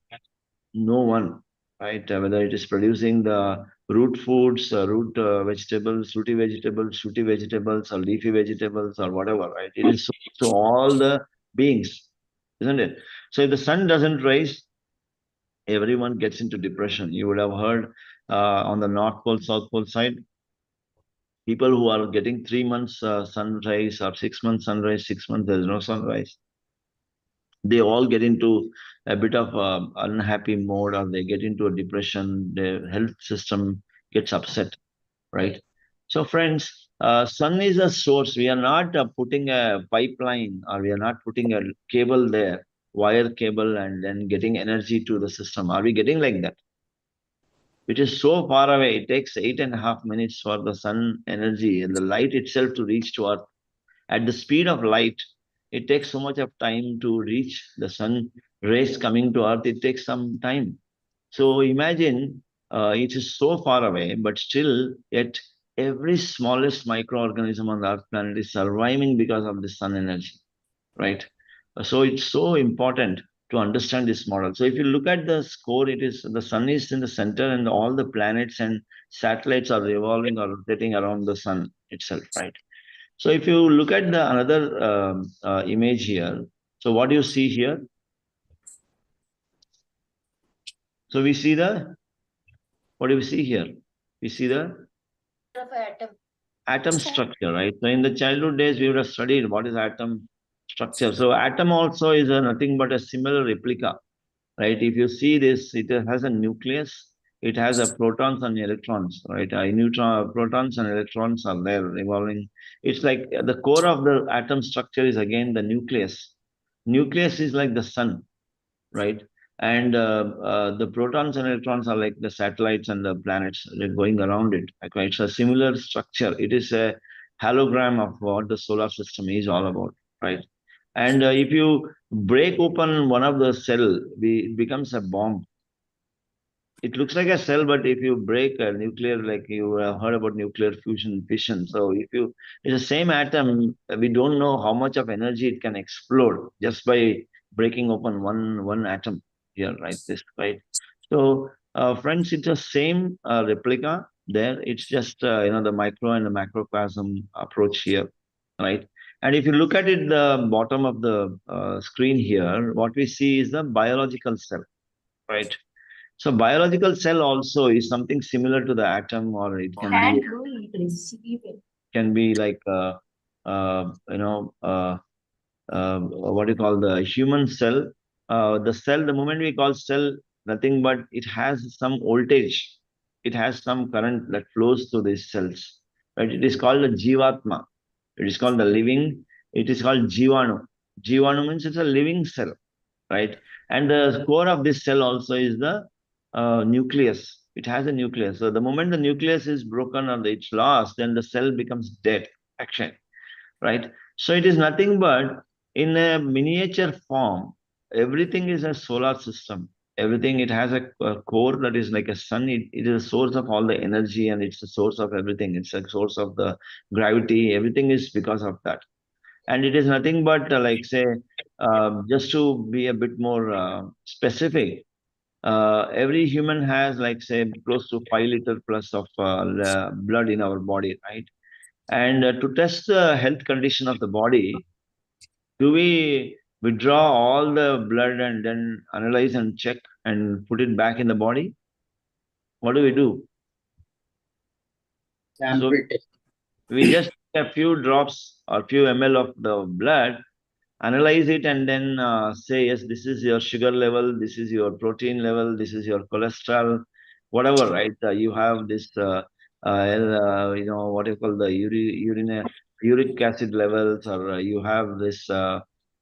No one, right? Whether it is producing the root foods, root vegetables, shooty vegetables, or leafy vegetables, or whatever, right? It is so all the beings, isn't it? So if the sun doesn't rise, everyone gets into depression. You would have heard on the North Pole, South Pole side, people who are getting 3 months sunrise or 6 months sunrise, 6 months there is no sunrise, they all get into a bit of unhappy mode, or they get into a depression, their health system gets upset, right? So friends, sun is a source. We are not putting a pipeline, or we are not putting a cable there, wire cable, and then getting energy to the system. Are we getting like that? It is so far away. It takes 8.5 minutes for the sun energy and the light itself to reach to Earth. At the speed of light, it takes so much of time to reach the sun rays coming to Earth. It takes some time. So imagine it is so far away, but still, yet every smallest microorganism on the Earth planet is surviving because of the sun energy, right? So it's so important to understand this model. So if you look at the score, it is the sun is in the center, and all the planets and satellites are revolving or rotating around the sun itself, right? So if you look at the another image here, so what do you see here? So we see what do we see here? We see the atom structure, right? So in the childhood days, we would have studied what is atom structure. So atom also is nothing but a similar replica, right? If you see this, it has a nucleus, it has a protons and electrons, right? Protons and electrons are there revolving. It's like the core of the atom structure is again the nucleus. Nucleus is like the sun, right? And the protons and electrons are like the satellites and the planets that are going around it. Okay, it's a similar structure. It is a hologram of what the solar system is all about, right? And if you break open one of the cell, it becomes a bomb. It looks like a cell, but if you break a nuclear, like you have heard about nuclear fusion, fission. So if you, it's the same atom, we don't know how much of energy it can explode just by breaking open one atom here, right? This, right? So, friends, it's the same replica, there. It's just the micro and the macrocosm approach here, right? And if you look at it, the bottom of the screen here, what we see is the biological cell, right? So biological cell also is something similar to the atom, or it can be like what you call the human cell. The cell, the moment we call cell, nothing but it has some voltage. It has some current that flows through these cells. Right? It is called the jivatma. It is called the living. It is called jivanu. Jivanu means it's a living cell, right? And the core of this cell also is the nucleus. It has a nucleus. So the moment the nucleus is broken or it's lost, then the cell becomes dead. Action, right? So it is nothing but in a miniature form, everything is a solar system. Everything, it has a core that is like a sun. It is a source of all the energy, and it's a source of everything. It's a source of the gravity. Everything is because of that. And it is nothing but like say, just to be a bit more specific, every human has like say close to 5 liter plus of blood in our body, right? And to test the health condition of the body, do we withdraw all the blood and then analyze and check and put it back in the body? What do we do? So we just take a few drops or few ml of the blood, analyze it, and then say, yes, this is your sugar level, this is your protein level, this is your cholesterol, whatever, right? You have this, what you call the uric acid levels, or you have this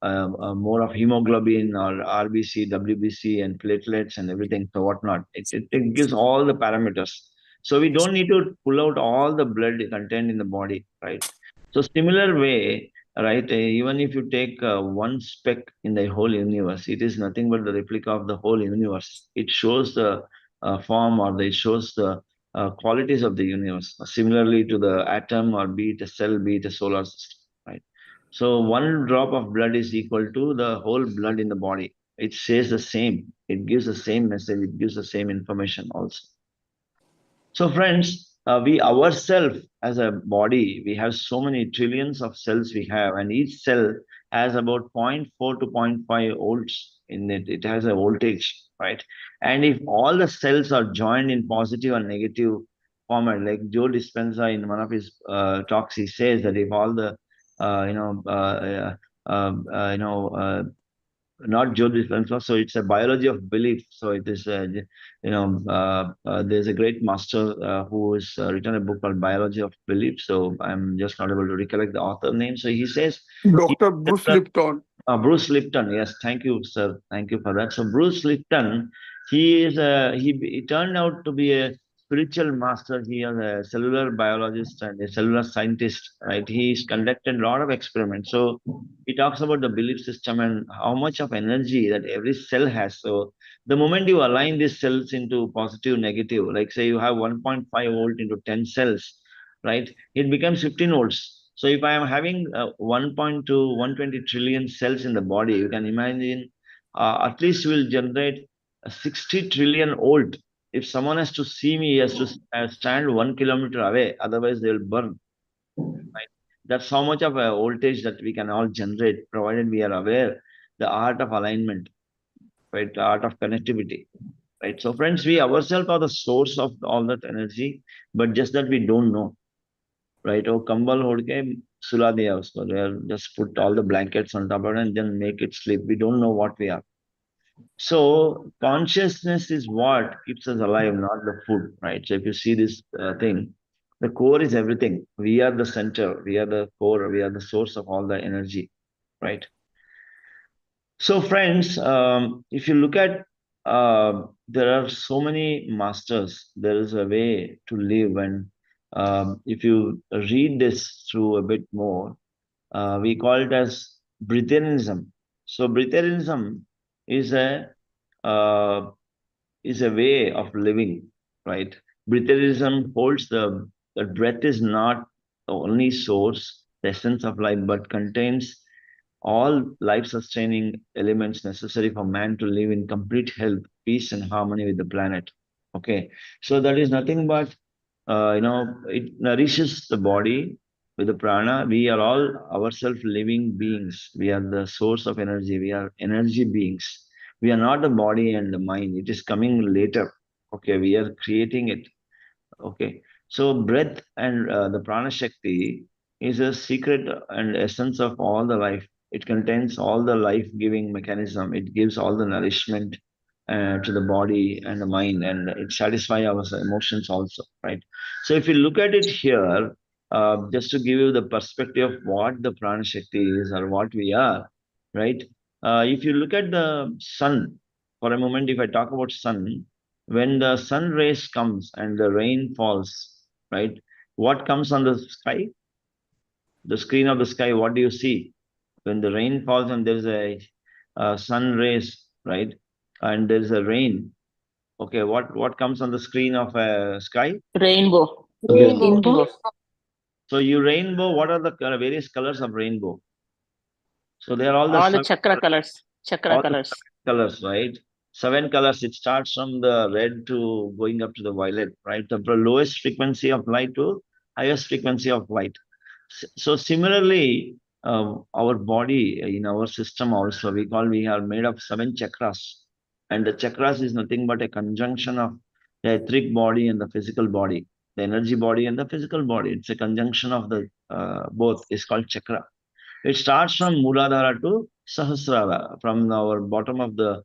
more of hemoglobin or RBC, WBC, and platelets and everything, so whatnot. It gives all the parameters. So we don't need to pull out all the blood contained in the body, right? So similar way, right? Even if you take one speck in the whole universe, it is nothing but the replica of the whole universe. It shows the form, or it shows the qualities of the universe. Similarly to the atom, or be it a cell, be it a solar system, right? So one drop of blood is equal to the whole blood in the body. It says the same. It gives the same message. It gives the same information also. So, friends, we ourselves as a body, we have so many trillions of cells we have, and each cell has about zero point 0.4 to zero point 0.5 volts in it. It has a voltage, right? And if all the cells are joined in positive and negative format, like Joe Dispenza in one of his talks, he says that if all the, uh, you know, uh, you know, not Joe Dispenza, so it's a biology of belief. So it is, there's a great master who has written a book called Biology of Belief. So I'm just not able to recollect the author name. So he says, Dr. Bruce Lipton. Bruce Lipton, yes, thank you, sir. Thank you for that. So Bruce Lipton, he turned out to be a spiritual master. He is a cellular biologist and a cellular scientist, right? He's conducted a lot of experiments. So he talks about the belief system and how much of energy that every cell has. So the moment you align these cells into positive, negative, like say you have 1.5 volt into 10 cells, right? It becomes 15 volts. So if I am having 1.2, 120 trillion cells in the body, you can imagine at least will generate 60 trillion volt. If someone has to see me, he has to stand 1 kilometer away, otherwise they will burn. Right? That's how much of a voltage that we can all generate, provided we are aware the art of alignment, right? The art of connectivity, right? So friends, we ourselves are the source of all that energy, but just that we don't know. Right? Oh, kambal hod ke sula diya usko. They just put all the blankets on top of it and then make it sleep. We don't know what we are. So consciousness is what keeps us alive, not the food, right? So if you see this thing, the core is everything. We are the center. We are the core. We are the source of all the energy, right? So friends, if you look at, there are so many masters. There is a way to live, and if you read this through a bit more, we call it as Breatharianism. So Breatharianism is a uh, is a way of living, right? Breatharianism holds that breath is not the only source, the essence of life, but contains all life-sustaining elements necessary for man to live in complete health, peace, and harmony with the planet. Okay, so that is nothing but it nourishes the body with the prana. We are all ourselves living beings. We are the source of energy. We are energy beings. We are not the body and the mind. It is coming later. Okay, we are creating it. Okay, so breath and the prana shakti is a secret and essence of all the life. It contains all the life-giving mechanism. It gives all the nourishment to the body and the mind, and it satisfies our emotions also, right? So if you look at it here, just to give you the perspective of what the prana shakti is or what we are, right? If you look at the sun for a moment, if I talk about sun, when the sun rays comes and the rain falls, right? What comes on the sky? The screen of the sky, what do you see? When the rain falls and there's a sun rays, right? And there's a rain. Okay, what comes on the screen of a sky? Rainbow. Rainbow. So you rainbow, what are the various colors of rainbow? So they are all the All the seven chakra colors. Chakra all the colors. seven colors, right? Seven colors. It starts from the red to going up to the violet, right? The lowest frequency of light to highest frequency of light. So similarly, our body in our system also we are made of seven chakras, and the chakras is nothing but a conjunction of the etheric body and the physical body, the energy body and the physical body. It's a conjunction of the both. Is called chakra. It starts from Muladhara to Sahasrara, from our bottom of the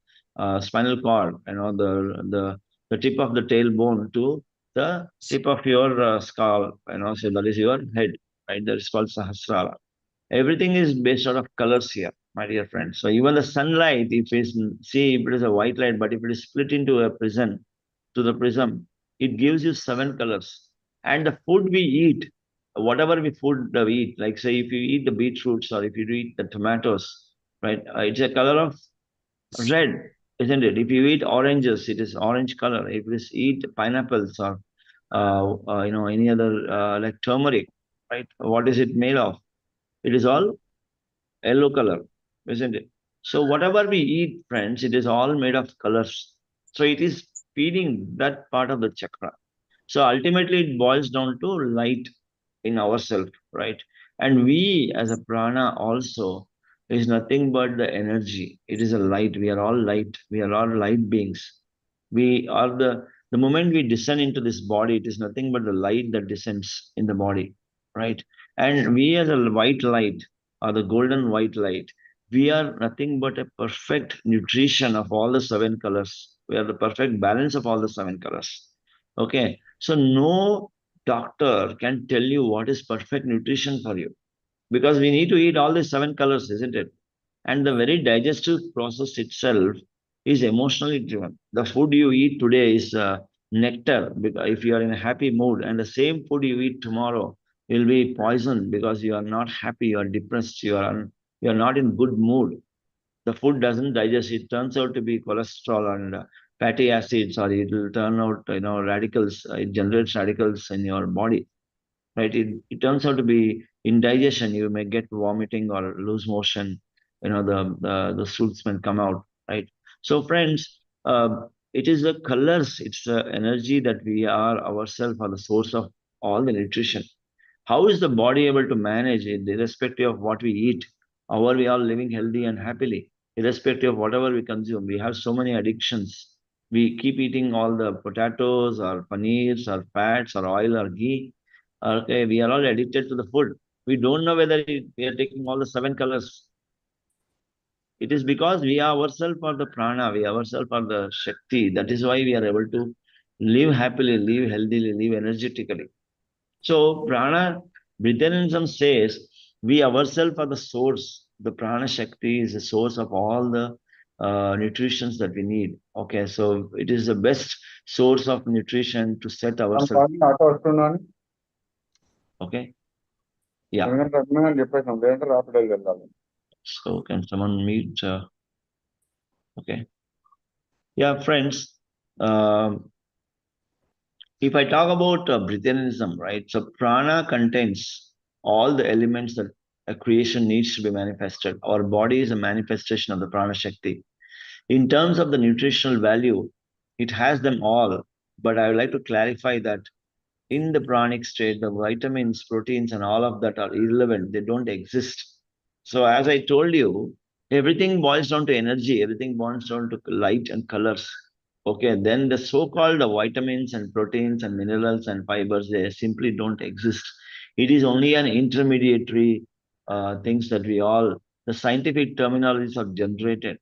spinal cord, the tip of the tailbone to the tip of your skull, so that is your head, right? That is called Sahasrara. Everything is based out of colors here, my dear friends. So even the sunlight, if it is a white light, but if it is split into a prism, it gives you seven colors. And the food we eat, whatever we eat, like say if you eat the beetroots or if you eat the tomatoes, right? It's a color of red, isn't it? If you eat oranges, it is orange color. If you eat pineapples or any other like turmeric, right? What is it made of? It is all yellow color, isn't it? So whatever we eat, friends, it is all made of colors. So it is feeding that part of the chakra. So ultimately, it boils down to light in ourselves, right? And we, as a prana, also is nothing but the energy. It is a light. We are all light. We are all light beings. We are the moment we descend into this body, it is nothing but the light that descends in the body, right? And we, as a white light, or the golden white light, we are nothing but a perfect nutrition of all the seven colors. We are the perfect balance of all the seven colors. Okay, so no doctor can tell you what is perfect nutrition for you, because we need to eat all these seven colors, isn't it? And the very digestive process itself is emotionally driven. The food you eat today is nectar, because if you are in a happy mood, and the same food you eat tomorrow will be poison because you are not happy, you are depressed, you are not in good mood. The food doesn't digest. It turns out to be cholesterol and fatty acids, or it will turn out, radicals. It generates radicals in your body, right? It turns out to be indigestion. You may get vomiting or lose motion. The stools may come out, right? So, friends, it is the colors. It's the energy that we are ourselves are the source of all the nutrition. How is the body able to manage it, irrespective of what we eat? How are we all living healthy and happily, irrespective of whatever we consume? We have so many addictions. We keep eating all the potatoes or paneers or fats or oil or ghee. Okay, we are all addicted to the food. We don't know whether we are taking all the seven colors. It is because we ourselves are the prana, we ourselves are the Shakti. That is why we are able to live happily, live healthily, live energetically. So prana Britannism says we ourselves are the source. The prana Shakti is the source of all the nutritions that we need. Okay, so it is the best source of nutrition to set ourselves. Okay, yeah. So can someone mute? Okay, yeah, friends. If I talk about Britannism, right? So prana contains all the elements that a creation needs to be manifested. Our body is a manifestation of the prana Shakti. In terms of the nutritional value, it has them all. But I would like to clarify that in the pranic state, the vitamins, proteins, and all of that are irrelevant. They don't exist. So, as I told you, everything boils down to energy, everything boils down to light and colors. Okay, then the so-called vitamins and proteins and minerals and fibers, they simply don't exist. It is only an intermediary things that we all, the scientific terminologies are generated,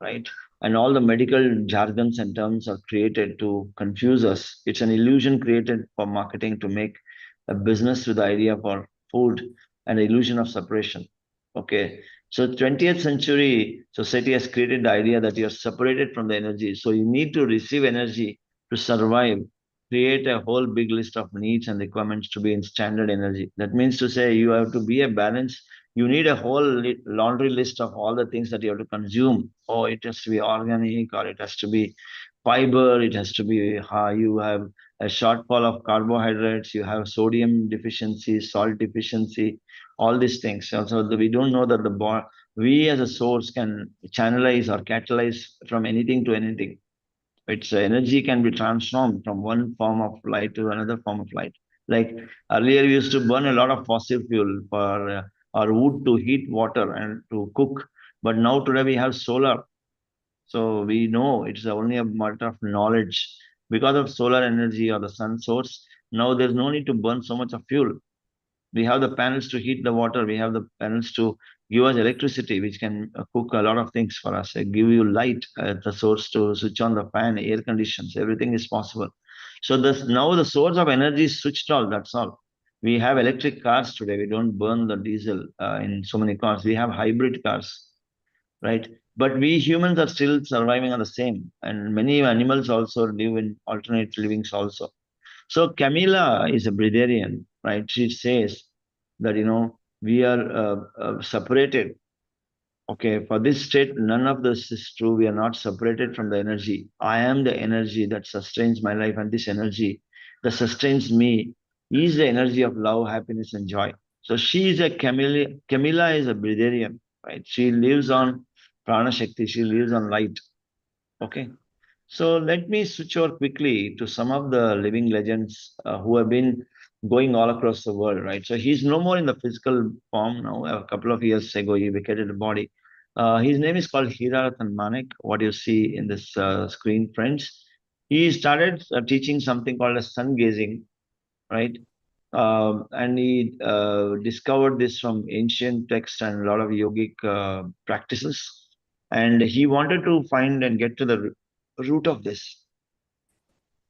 right? And all the medical jargons and terms are created to confuse us. It's an illusion created for marketing to make a business with the idea for food and the illusion of separation. Okay. So 20th century society has created the idea that you're separated from the energy. So you need to receive energy to survive, create a whole big list of needs and requirements to be in standard energy. That means to say you have to be a balance. You need a whole laundry list of all the things that you have to consume. Oh, it has to be organic, or it has to be fiber, it has to be high. You have a shortfall of carbohydrates, you have sodium deficiency, salt deficiency, all these things. Also, we don't know that we as a source can channelize or catalyze from anything to anything. Its energy can be transformed from one form of light to another form of light. Like earlier, we used to burn a lot of fossil fuel for or wood to heat water and to cook. But now today we have solar. So we know it's only a matter of knowledge. Because of solar energy or the sun source, now there's no need to burn so much of fuel. We have the panels to heat the water. We have the panels to give us electricity, which can cook a lot of things for us. Give you light at the source to switch on the fan, air conditions. Everything is possible. So this now the source of energy is switched on. That's all. We have electric cars today. We don't burn the diesel in so many cars. We have hybrid cars, right? But we humans are still surviving on the same, and many animals also live in alternate livings also. So Camilla is a breatharian, right? She says that we are separated. Okay, for this state, none of this is true. We are not separated from the energy. I am the energy that sustains my life, and this energy that sustains me is the energy of love, happiness, and joy. So she is a Camilla. Camilla is a breatharian, right? She lives on prana shakti. She lives on light. Okay. So let me switch over quickly to some of the living legends who have been going all across the world, right? So he's no more in the physical form now. A couple of years ago, he vacated the body. His name is called Hiraratan Manik, what you see in this screen, friends. He started teaching something called a sun gazing, right? And he discovered this from ancient texts and a lot of yogic practices. And he wanted to find and get to the root of this.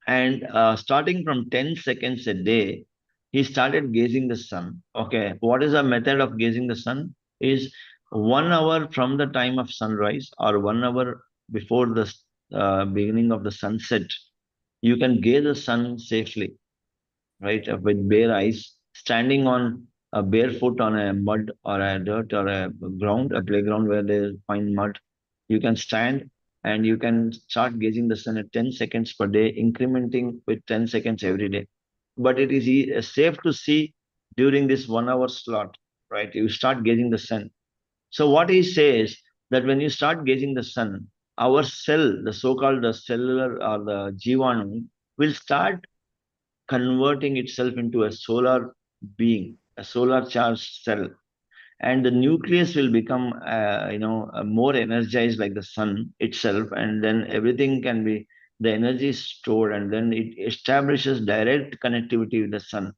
And starting from 10 seconds a day, he started gazing the sun. Okay, what is the method of gazing the sun? Is 1 hour from the time of sunrise or 1 hour before the beginning of the sunset. You can gaze the sun safely, right? With bare eyes, standing on a barefoot on a mud or a dirt or a ground, a playground where they find mud. You can stand and you can start gazing the sun at 10 seconds per day, incrementing with 10 seconds every day. But it is safe to see during this 1 hour slot, right? You start gazing the sun. So what he says that when you start gazing the sun, our cell, the so-called the cellular or the jivanu, will start converting itself into a solar being, a solar charged cell, and the nucleus will become, more energized like the sun itself, and then everything can be the energy is stored, and then it establishes direct connectivity with the sun,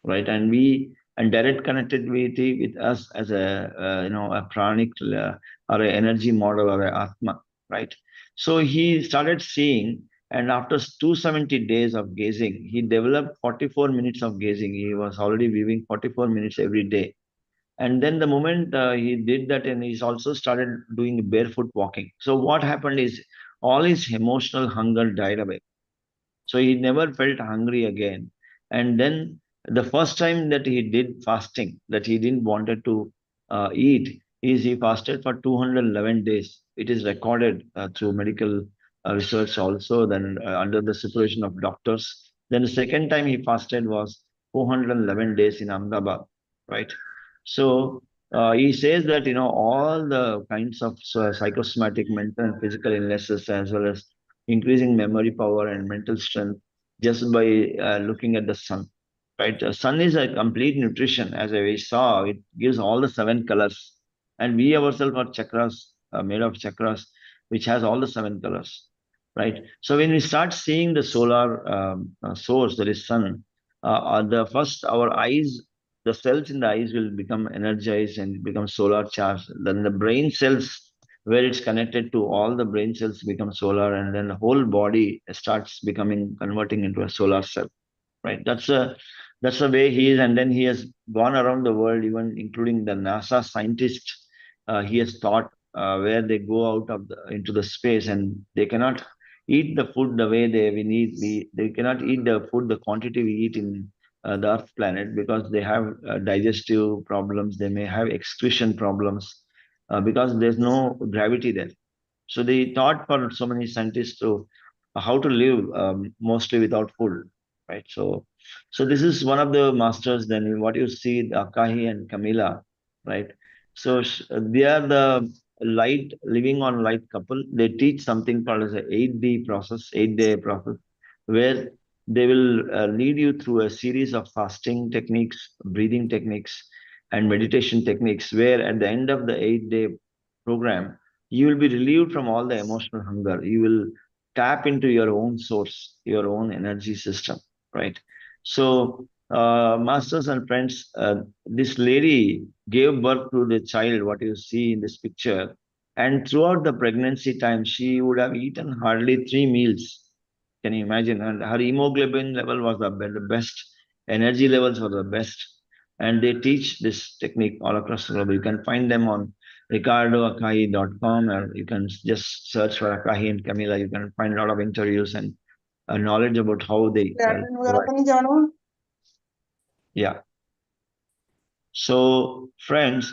right? And direct connectivity with us as a pranic or an energy model or an atma, right? So he started seeing, and after 270 days of gazing, he developed 44 minutes of gazing. He was already viewing 44 minutes every day. And then the moment he did that, and he's also started doing barefoot walking. So what happened is all his emotional hunger died away. So he never felt hungry again. And then the first time that he did fasting, that he didn't wanted to eat, is he fasted for 211 days. It is recorded through medical research also, then under the supervision of doctors. Then the second time he fasted was 411 days in Ahmedabad, right? So he says that all the kinds of psychosomatic, mental and physical illnesses, as well as increasing memory power and mental strength, just by looking at the sun. Right, the sun is a complete nutrition, as we saw. It gives all the 7 colors, and we ourselves are chakras, made of chakras, which has all the 7 colors. Right. So when we start seeing the solar source, that is sun, the first our eyes, the cells in the eyes will become energized and become solar charged. Then the brain cells, where it's connected to, all the brain cells become solar, and then the whole body starts becoming converting into a solar cell. Right. That's the way he is, and then he has gone around the world, even including the NASA scientists. He has taught where they go out of into the space, and they cannot eat the food the way we need. They cannot eat the food the quantity we eat in the Earth planet, because they have digestive problems. They may have excretion problems because there's no gravity there. So they taught for so many scientists to how to live mostly without food, right? So this is one of the masters. Then what you see, the Akahi and Camila, right? So they are the light living on light couple. They teach something called as a 8D process, 8-day process, where they will lead you through a series of fasting techniques, breathing techniques, and meditation techniques, where at the end of the 8-day program, you will be relieved from all the emotional hunger. You will tap into your own source, your own energy system, right? So, masters and friends, this lady gave birth to the child, what you see in this picture. And throughout the pregnancy time, she would have eaten hardly 3 meals. Can you imagine? And her hemoglobin level was the best, energy levels were the best. And they teach this technique all across the globe. You can find them on ricardoakai.com, or you can just search for Akahi and Camila. You can find a lot of interviews and knowledge about how they provide. Yeah. So, friends,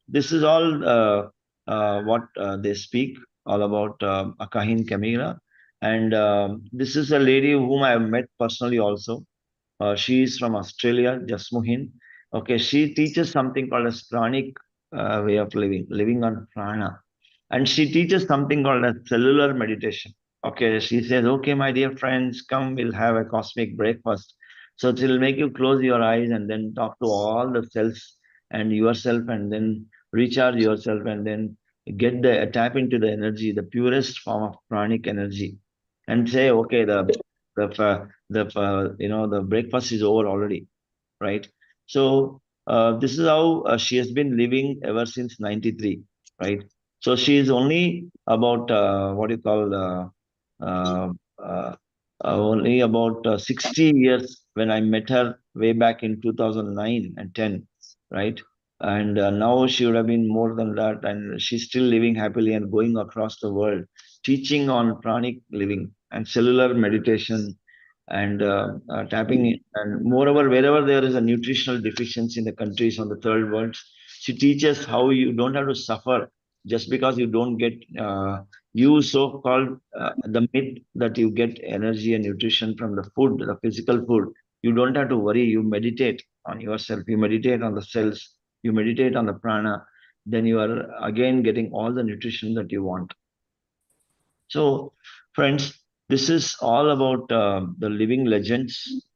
this is all what they speak all about, Akahi and Camila. And this is a lady whom I have met personally also. She is from Australia, Jasmuhin. Okay, she teaches something called as pranic way of living, living on prana. And she teaches something called as cellular meditation. Okay, she says, okay, my dear friends, come, we'll have a cosmic breakfast. So it will make you close your eyes and then talk to all the cells and yourself, and then recharge yourself, and then get the tap into the energy, the purest form of pranic energy, and say, okay, the breakfast is over already, right? So this is how she has been living ever since 93, right? So she is only about what you call uh, uh, only about 60 years when I met her way back in 2009 and 10, right? And now she would have been more than that, and she's still living happily and going across the world, teaching on pranic living and cellular meditation, and tapping in. And moreover, wherever there is a nutritional deficiency in the countries on the third world, she teaches how you don't have to suffer just because you don't get you so-called the myth that you get energy and nutrition from the food, the physical food. You don't have to worry. You meditate on yourself. You meditate on the cells. You meditate on the prana. Then you are again getting all the nutrition that you want. So, friends, this is all about the living legends,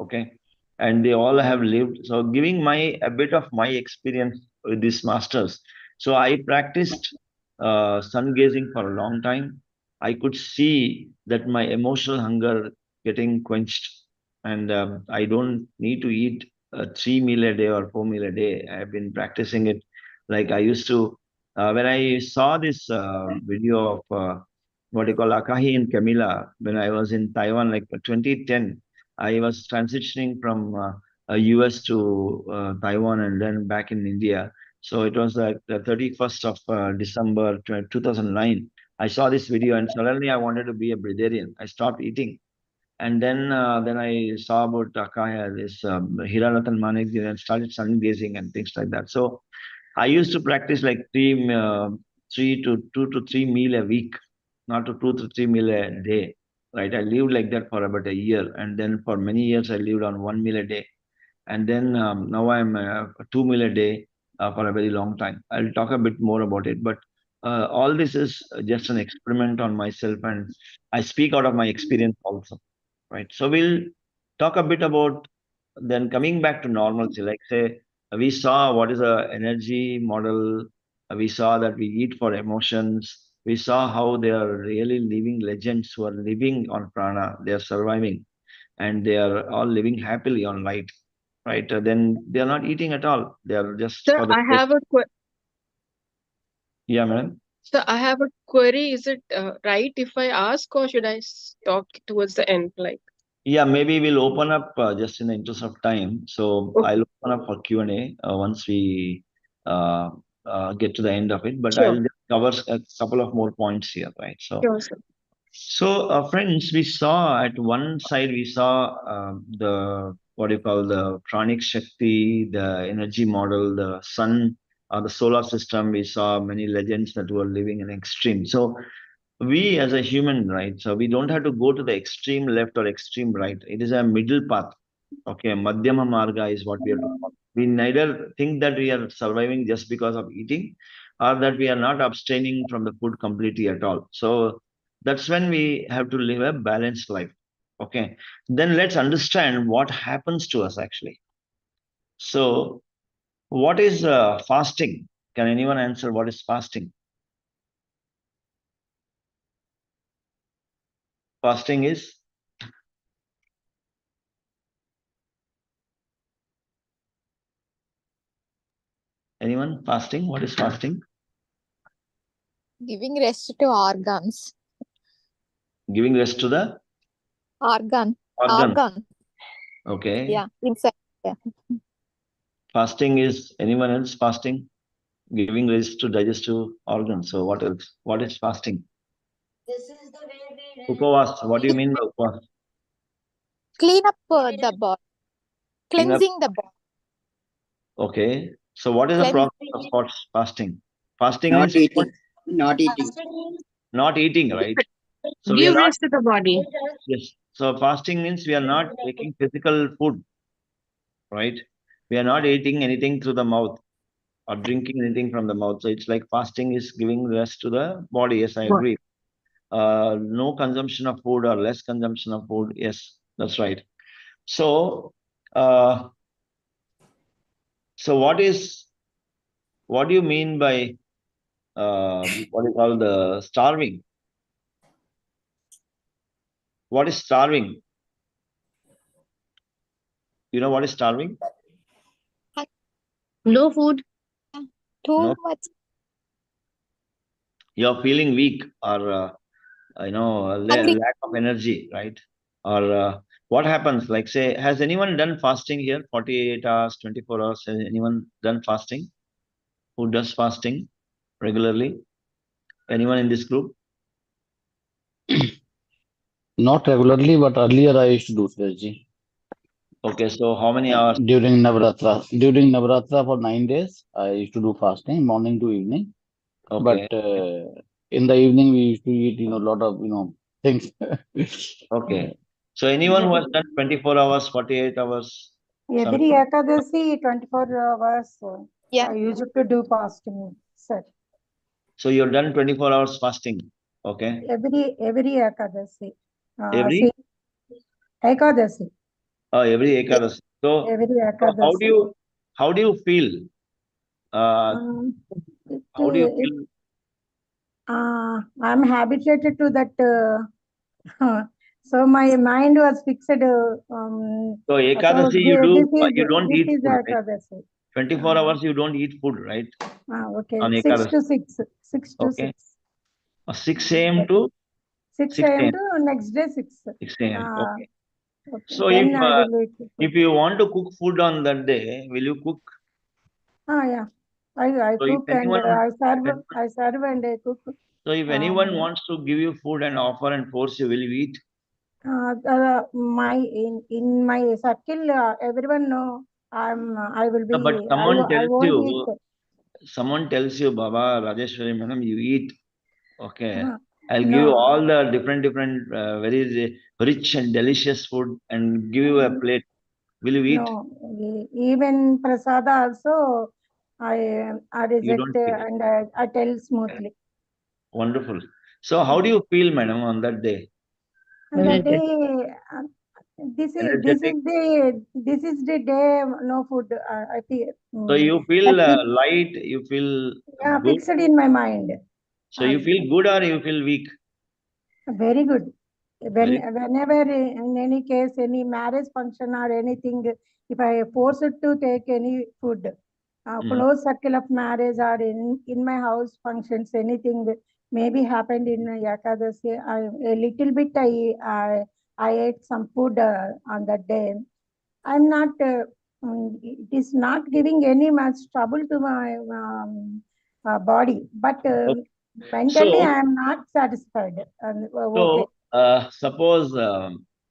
okay? And they all have lived. So, giving a bit of my experience with these masters. So, I practiced sun gazing for a long time. I could see that my emotional hunger getting quenched, and I don't need to eat 3 meal a day or 4 meal a day. I've been practicing it. Like I used to, when I saw this video of what you call Akahi and Camila, when I was in Taiwan, like 2010, I was transitioning from US to Taiwan and then back in India. So it was like the 31st of December 2009. I saw this video and suddenly I wanted to be a breatharian. I stopped eating. And then I saw about Akaya, this Hiranatan Manik, and started sun gazing and things like that. So I used to practice like 2 to 3 meal a week, not to 2 to 3 meal a day. Right. I lived like that for about a year. And then for many years, I lived on 1 meal a day. And then now I'm 2 meal a day for a very long time. I'll talk a bit more about it. But all this is just an experiment on myself. And I speak out of my experience also. right? So we'll talk a bit about then coming back to normalcy. Like say, we saw what is a energy model. We saw that we eat for emotions. We saw how they are really living legends who are living on prana. They are surviving, and they are all living happily on light, right? Then they are not eating at all. They are just Sir, for the I sake. have a Yeah, madam. sir, I have a query. Is it right if I ask, or should I talk towards the end? Like, Yeah, maybe we'll open up just in the interest of time. So okay, I'll open up for Q&A once we uh, get to the end of it. But sure, I'll just cover a couple of more points here, right? sure, sir. So friends, we saw at one side, we saw the, what do you call, the pranic Shakti, the energy model, the sun, the solar system. We saw many legends that were living in extreme. So we as a human, right? So we don't have to go to the extreme left or extreme right. It is a middle path. Okay, Madhyama Marga is what we have to follow. We neither think that we are surviving just because of eating, or that we are not abstaining from the food completely at all. So that's when we have to live a balanced life. Okay, then let's understand what happens to us actually. So, what is fasting? Can anyone answer what is fasting? Fasting is anyone? Fasting? What is fasting? Giving rest to organs. Giving rest to the Organ. organ. Organ. Okay. Yeah. Inside. Yeah. Fasting is anyone else fasting? Giving rest to digestive organs. So what else? What is fasting? Upavas. What do you mean by upavas? Clean up the body. Clean up. Cleansing the body. Okay. So what is the Cleanse. process of fasting? Fasting Not means eating. Not eating. not eating, right? So we are Give not. rest to the body. Yes. So fasting means we are not taking physical food, right? We are not eating anything through the mouth or drinking anything from the mouth. So it's like fasting is giving rest to the body. Yes, I agree. No consumption of food or less consumption of food. Yes, that's right. So, so what do you mean by what is called the starving? What is starving? You know what is starving? No food. Too No, much. you're feeling weak or Hungry. lack of energy, right? Or what happens? Like say, has anyone done fasting here? 48 hours, 24 hours. Has anyone done fasting? Who does fasting regularly? Anyone in this group? Not regularly, but earlier I used to do Surajji. Okay, so how many hours? During Navratra. During Navratra for 9 days, I used to do fasting, morning to evening. Okay, But in the evening, we used to eat, a lot of, things. okay. So anyone who has done 24 hours, 48 hours? Every Ekadasi, 24 hours, Yeah. I used to do fasting, sir. So you've done 24 hours fasting. Okay. Every Ekadasi. Every? Ekadasi. Every Ekadasi. So, Every so Ekadasi. how do you feel? How do you It, feel? I'm habituated to that. So my mind was fixed. So Ekadasi you you don't This eat is food, right? Ekadasi. 24 hours you don't eat food, right? Okay, On 6 Ekadasi. to 6. 6 to Okay. 6. 6 a.m. to 6 6 a.m. a.m. to next day 6. 6 a.m. Okay. Okay. So Then I will eat food. if you want to cook food on that day, will you cook? Yeah. I So if cook and anyone, I serve and I cook. so if anyone wants to give you food and offer and force you, will you eat? In my circle, everyone know I will be. But I won't eat. someone tells you, Baba Rajeshwari Madam, you eat. Okay. I'll give you No, all the different very rich and delicious food and give you a plate. Will you eat? no. Even prasada also, I You reject don't eat. and I tell smoothly. Wonderful. So how do you feel, madam, on that day? And that day, This is energetic. this is the day no food. I feel. So you feel light, you feel Yeah, good. fixed in my mind. So you feel good or you feel weak? Very good. Very Whenever in any case, any marriage function or anything, if I forced to take any food, close circle of marriage or in my house functions, anything maybe happened in Ekadasi, a little bit I ate some food on that day. I'm not. It is not giving any much trouble to my body, but Okay. mentally So, I am not satisfied. Okay. suppose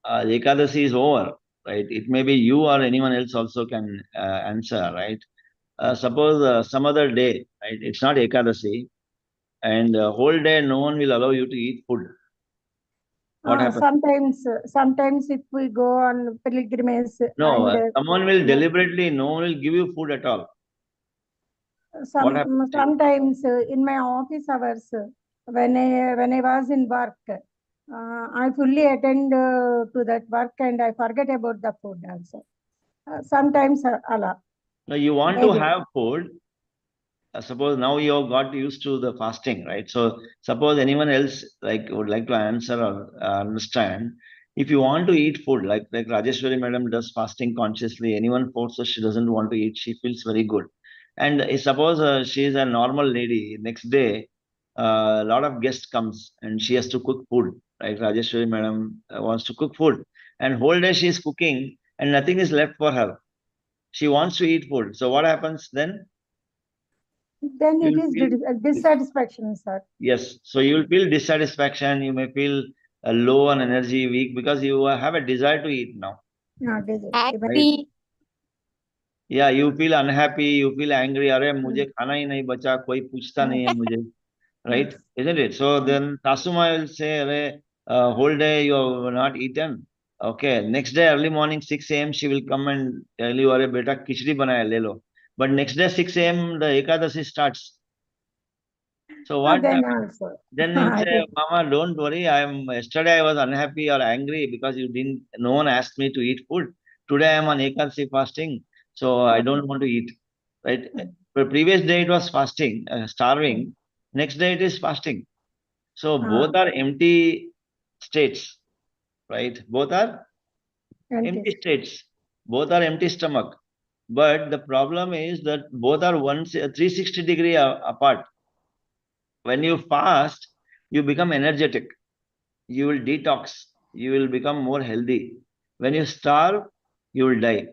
Ekadasi is over, right? It may be you or anyone else also can answer, right? Suppose some other day, right? It's not Ekadasi, and whole day no one will allow you to eat food. What happens? Sometimes if we go on pilgrimage No, and someone will deliberately, no one will give you food at all. What happens to you? sometimes in my office hours when I was in work, I fully attend to that work and I forget about the food also. Sometimes Allah. No, you want to Maybe. have food. Suppose now you have got used to the fasting, right? So suppose anyone else like would like to answer or understand. If you want to eat food, like Rajeshwari madam does fasting consciously, anyone forces she doesn't want to eat, she feels very good. And suppose she is a normal lady, next day a lot of guests comes and she has to cook food, right? Rajeshwari madam wants to cook food, and whole day she is cooking and nothing is left for her. She wants to eat food. So what happens then? Then it You'll is feel dissatisfaction, sir. yes. So you will feel dissatisfaction. You may feel low on energy, weak because you have a desire to eat now, Not right? Happy. Yeah, you feel unhappy. You feel angry. अरे मुझे खाना ही नहीं बचा, कोई पूछता नहीं है मुझे, right? Isn't it? So then Tasuma will say, अरे whole day you have not eaten. Okay, next day early morning 6 a.m. she will come and tell you, अरे बेटा खिचड़ी बनाया ले लो. But next day 6 a.m. the Ekadasi starts. So what Then happens? also. Then you'll say, Mama, don't worry. Yesterday I was unhappy or angry because no one asked me to eat food. Today I am on Ekadasi fasting, so I don't want to eat. Right? The previous day it was fasting, starving. Next day it is fasting. So both are empty states, right? Both are empty states. Both are empty stomach. But the problem is that both are 360-degree apart. When you fast, you become energetic. You will detox. You will become more healthy. When you starve, you will die.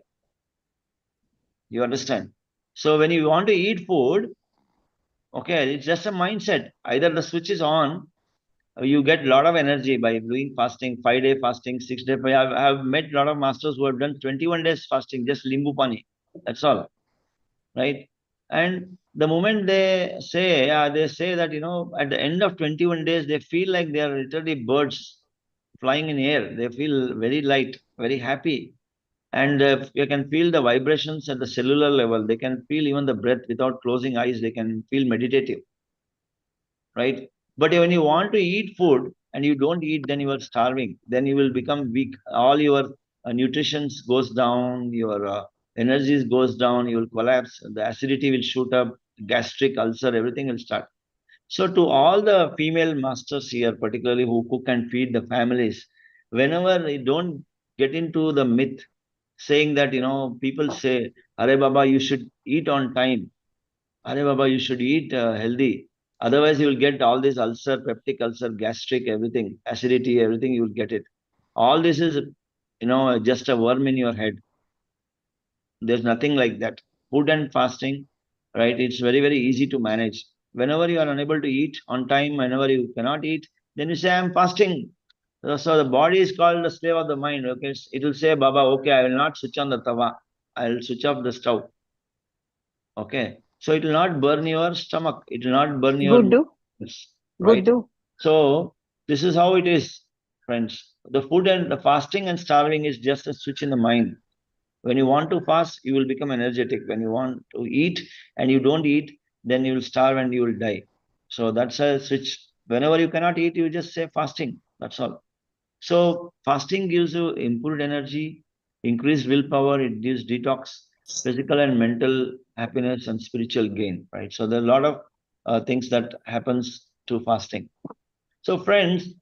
You understand? So when you want to eat food, okay, it's just a mindset. Either the switch is on, you get a lot of energy by doing fasting, 5-day fasting, 6-day. I've met a lot of masters who have done 21 days fasting, just limbu pani. That's all, right? And the moment they say that, at the end of 21 days, they feel like they are literally birds flying in air. They feel very light, very happy. And you can feel the vibrations at the cellular level. They can feel even the breath without closing eyes. They can feel meditative, right? But when you want to eat food and you don't eat, then you are starving. Then you will become weak. All your nutrition goes down. Your energies goes down. You will collapse. The acidity will shoot up. Gastric ulcer, everything will start. So to all the female masters here, particularly who cook and feed the families, whenever they don't get into the myth saying that, people say, Are Baba, you should eat on time. Are Baba, you should eat healthy. Otherwise, you will get all this ulcer, peptic ulcer, gastric, everything, acidity, everything, you will get it. All this is, just a worm in your head. There's nothing like that. Food and fasting, right? It's very, very easy to manage. Whenever you are unable to eat on time, whenever you cannot eat, then you say, I'm fasting. So the body is called the slave of the mind. Okay, it will say, Baba, okay, I will not switch on the tawa. I will switch off the stove. Okay, so it will not burn your stomach. It will not burn your Good. right. Good. So this is how it is, friends. The food and the fasting and starving is just a switch in the mind. When you want to fast, you will become energetic. When you want to eat and you don't eat, then you will starve and you will die. So that's a switch. Whenever you cannot eat, you just say fasting. That's all. So fasting gives you improved energy, increased willpower, it gives detox, physical and mental happiness and spiritual gain, right? So there are a lot of things that happens to fasting. So friends,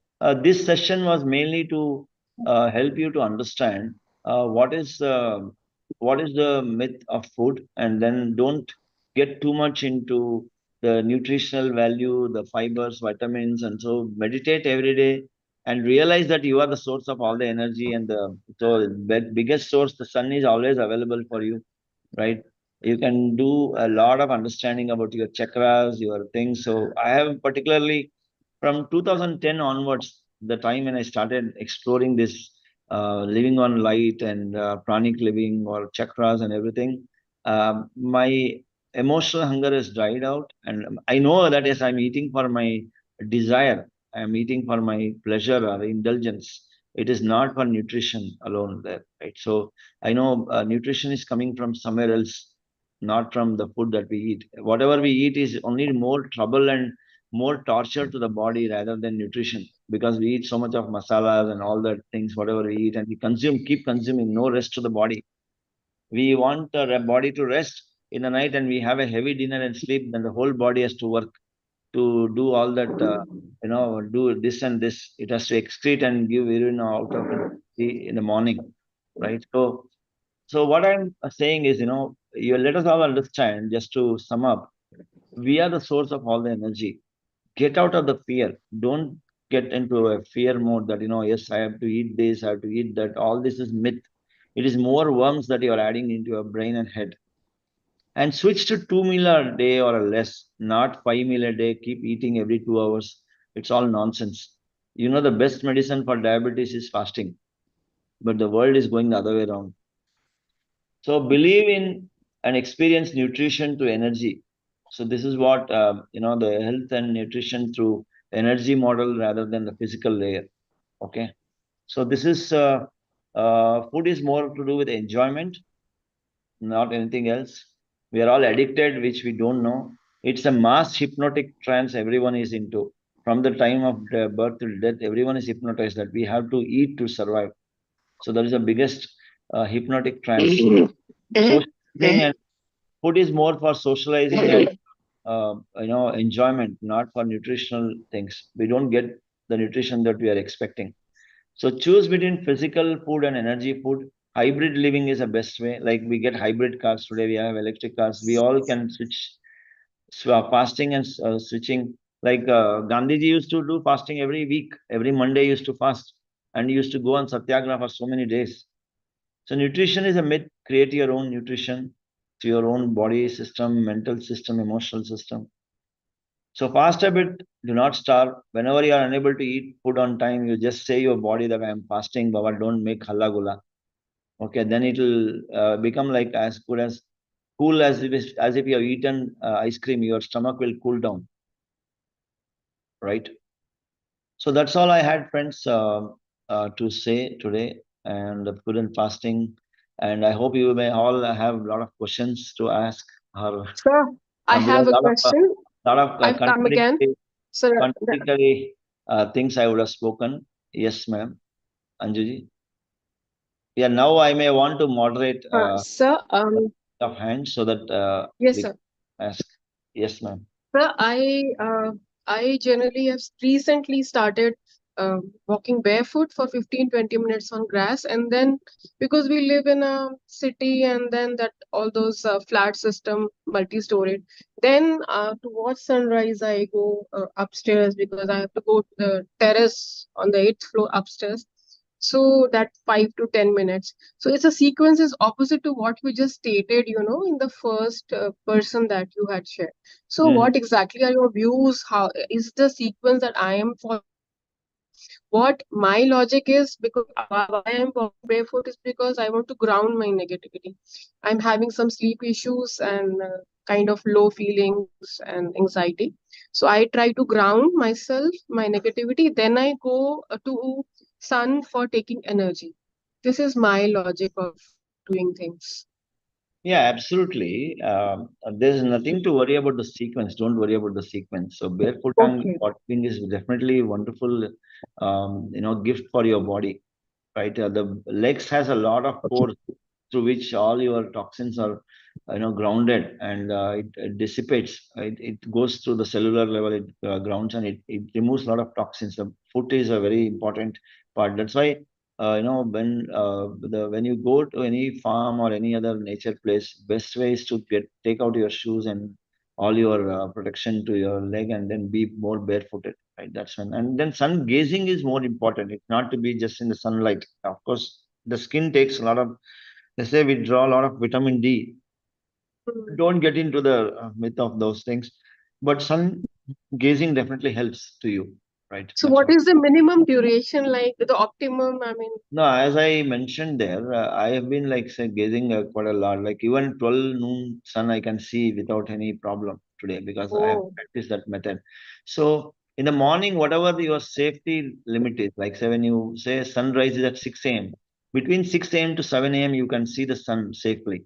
this session was mainly to help you to understand uh, what is uh, what is the myth of food, and then don't get too much into the nutritional value, the fibers, vitamins, and so meditate every day and realize that you are the source of all the energy, and the biggest source, the sun, is always available for you, right? You can do a lot of understanding about your chakras, your things. So I have particularly from 2010 onwards, the time when I started exploring this living on light and pranic living or chakras and everything, my emotional hunger has died out. And I know that yes, I'm eating for my desire, I'm eating for my pleasure or indulgence. It is not for nutrition alone there, right? So I know nutrition is coming from somewhere else, not from the food that we eat. Whatever we eat is only more trouble and more torture to the body rather than nutrition, because we eat so much of masalas and all that things, whatever we eat, and we consume, keep consuming, no rest to the body. We want our body to rest in the night and we have a heavy dinner and sleep, then the whole body has to work to do all that, do this and this. It has to excrete and give urine out of in the morning, right? So what I'm saying is, you let us all understand, just to sum up, we are the source of all the energy. Get out of the fear. Don't get into a fear mode that, yes, I have to eat this, I have to eat that. All this is myth. It is more worms that you are adding into your brain and head. And switch to 2 meal a day or a less, not 5 meal a day. Keep eating every 2 hours. It's all nonsense. The best medicine for diabetes is fasting, but the world is going the other way around. So believe in and experience nutrition to energy. So this is what the health and nutrition through energy model rather than the physical layer. Okay. So this is food is more to do with enjoyment, not anything else. We are all addicted, which we don't know. It's a mass hypnotic trance everyone is into. From the time of birth till death, everyone is hypnotized that we have to eat to survive. So that is the biggest hypnotic trance. Socializing and food is more for socializing and enjoyment, not for nutritional things. We don't get the nutrition that we are expecting. So choose between physical food and energy food. Hybrid living is the best way. Like we get hybrid cars today, we have electric cars. We all can switch fasting and switching. Like Gandhiji used to do fasting every week. Every Monday he used to fast and he used to go on satyagraha for so many days. So nutrition is a myth. Create your own nutrition to your own body system, mental system, emotional system. So fast a bit, do not starve. Whenever you are unable to eat food on time, you just say your body that I am fasting, Baba, don't make halla gula. Okay, then it will become like as good as cool as if you have eaten ice cream. Your stomach will cool down, right? So that's all I had, friends, to say today, and food and fasting. And I hope you may all have a lot of questions to ask her. Sir, I Because have a question. lot of I've come again. Sir, contradictory things I would have spoken. Yes, ma'am. Anjuji. Yeah, now I may want to moderate sir, of hands so that yes, we sir. can ask. Yes, ma'am. Sir, I generally have recently started walking barefoot for 15-20 minutes on grass, and then because we live in a city and then that all those flat system multi-storied, then to watch sunrise I go upstairs because I have to go to the terrace on the 8th floor upstairs. So that 5 to 10 minutes. So it's a sequence is opposite to what you just stated, in the first person that you had shared. So what exactly are your views? How is the sequence that I am following? What my logic is, because why I am walking barefoot is because I want to ground my negativity. I'm having some sleep issues and kind of low feelings and anxiety. So I try to ground myself, my negativity. Then I go to sun for taking energy. This is my logic of doing things. Yeah, absolutely. There's nothing to worry about the sequence. Don't worry about the sequence. So barefoot Okay. walking is definitely wonderful, gift for your body, right? The legs has a lot of pores through which all your toxins are, grounded, and it dissipates. It goes through the cellular level. It grounds, and it removes a lot of toxins. The foot is a very important part. That's why when you go to any farm or any other nature place, best way is to take out your shoes and all your protection to your leg, and then be more barefooted, right? That's when. And then sun gazing is more important. It's not to be just in the sunlight. Of course, the skin takes a lot of, let's say we draw a lot of vitamin D. Don't get into the myth of those things, but sun gazing definitely helps to you, right? So That's what what. is the minimum duration, like the optimum? I mean, No, as I mentioned there, I have been like say gazing quite a lot. Like even 12 noon sun I can see without any problem today, because I have oh, practiced that method. So in the morning, whatever your safety limit is, like say when you say sunrise is at 6 a.m., between 6 a.m. to 7 a.m. you can see the sun safely.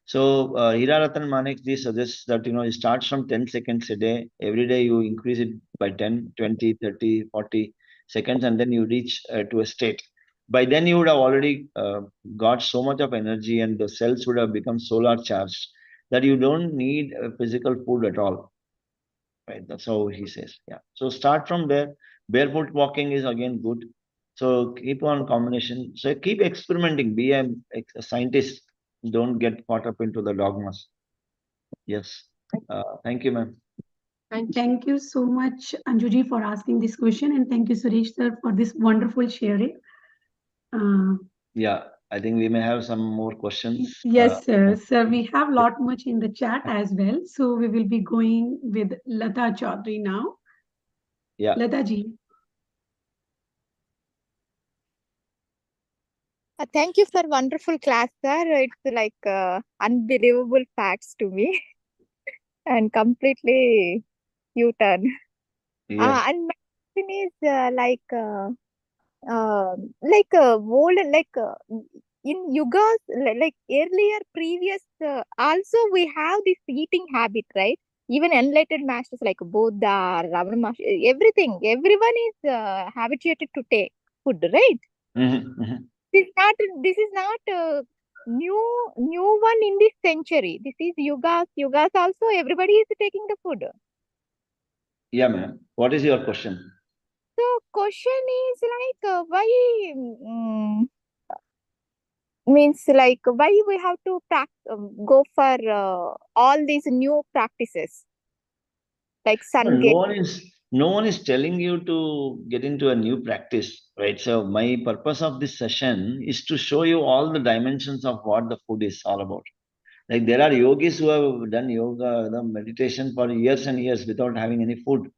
So Hira Ratan Manek ji suggests that it starts from 10 seconds a day. Every day you increase it by 10, 20, 30, 40 seconds, and then you reach to a state. By then you would have already got so much of energy, and the cells would have become solar charged, that you don't need physical food at all, right? That's how he says. Yeah, so start from there. Barefoot walking is again good, so keep on combination. So keep experimenting. Be a scientist. Don't get caught up into the dogmas. Yes. Thank you, ma'am. thank you. Thank you so much, Anjuji, for asking this question, and thank you, Suresh sir, for this wonderful sharing. Yeah, I think we may have some more questions. Yes, sir. Sir, we have a lot much in the chat as well. So we will be going with Lata Chaudhary now. Yeah. Lata ji. Thank you for wonderful class, sir. It's like unbelievable facts to me and completely U-turn. Yes. And my question is old in yugas like earlier previous also we have this eating habit, right? Even enlightened masters like Buddha, Ravana Maharshi, everyone is habituated to take food, right? Mm-hmm, mm-hmm. This is not new one in this century. This is yugas also everybody is taking the food. Yeah, ma'am. What is your question? So question is like why means like why we have to go for all these new practices like No, sun no gate. one is telling you to get into a new practice, right? So my purpose of this session is to show you all the dimensions of what the food is all about. Like there are yogis who have done yoga, the meditation for years and years without having any food,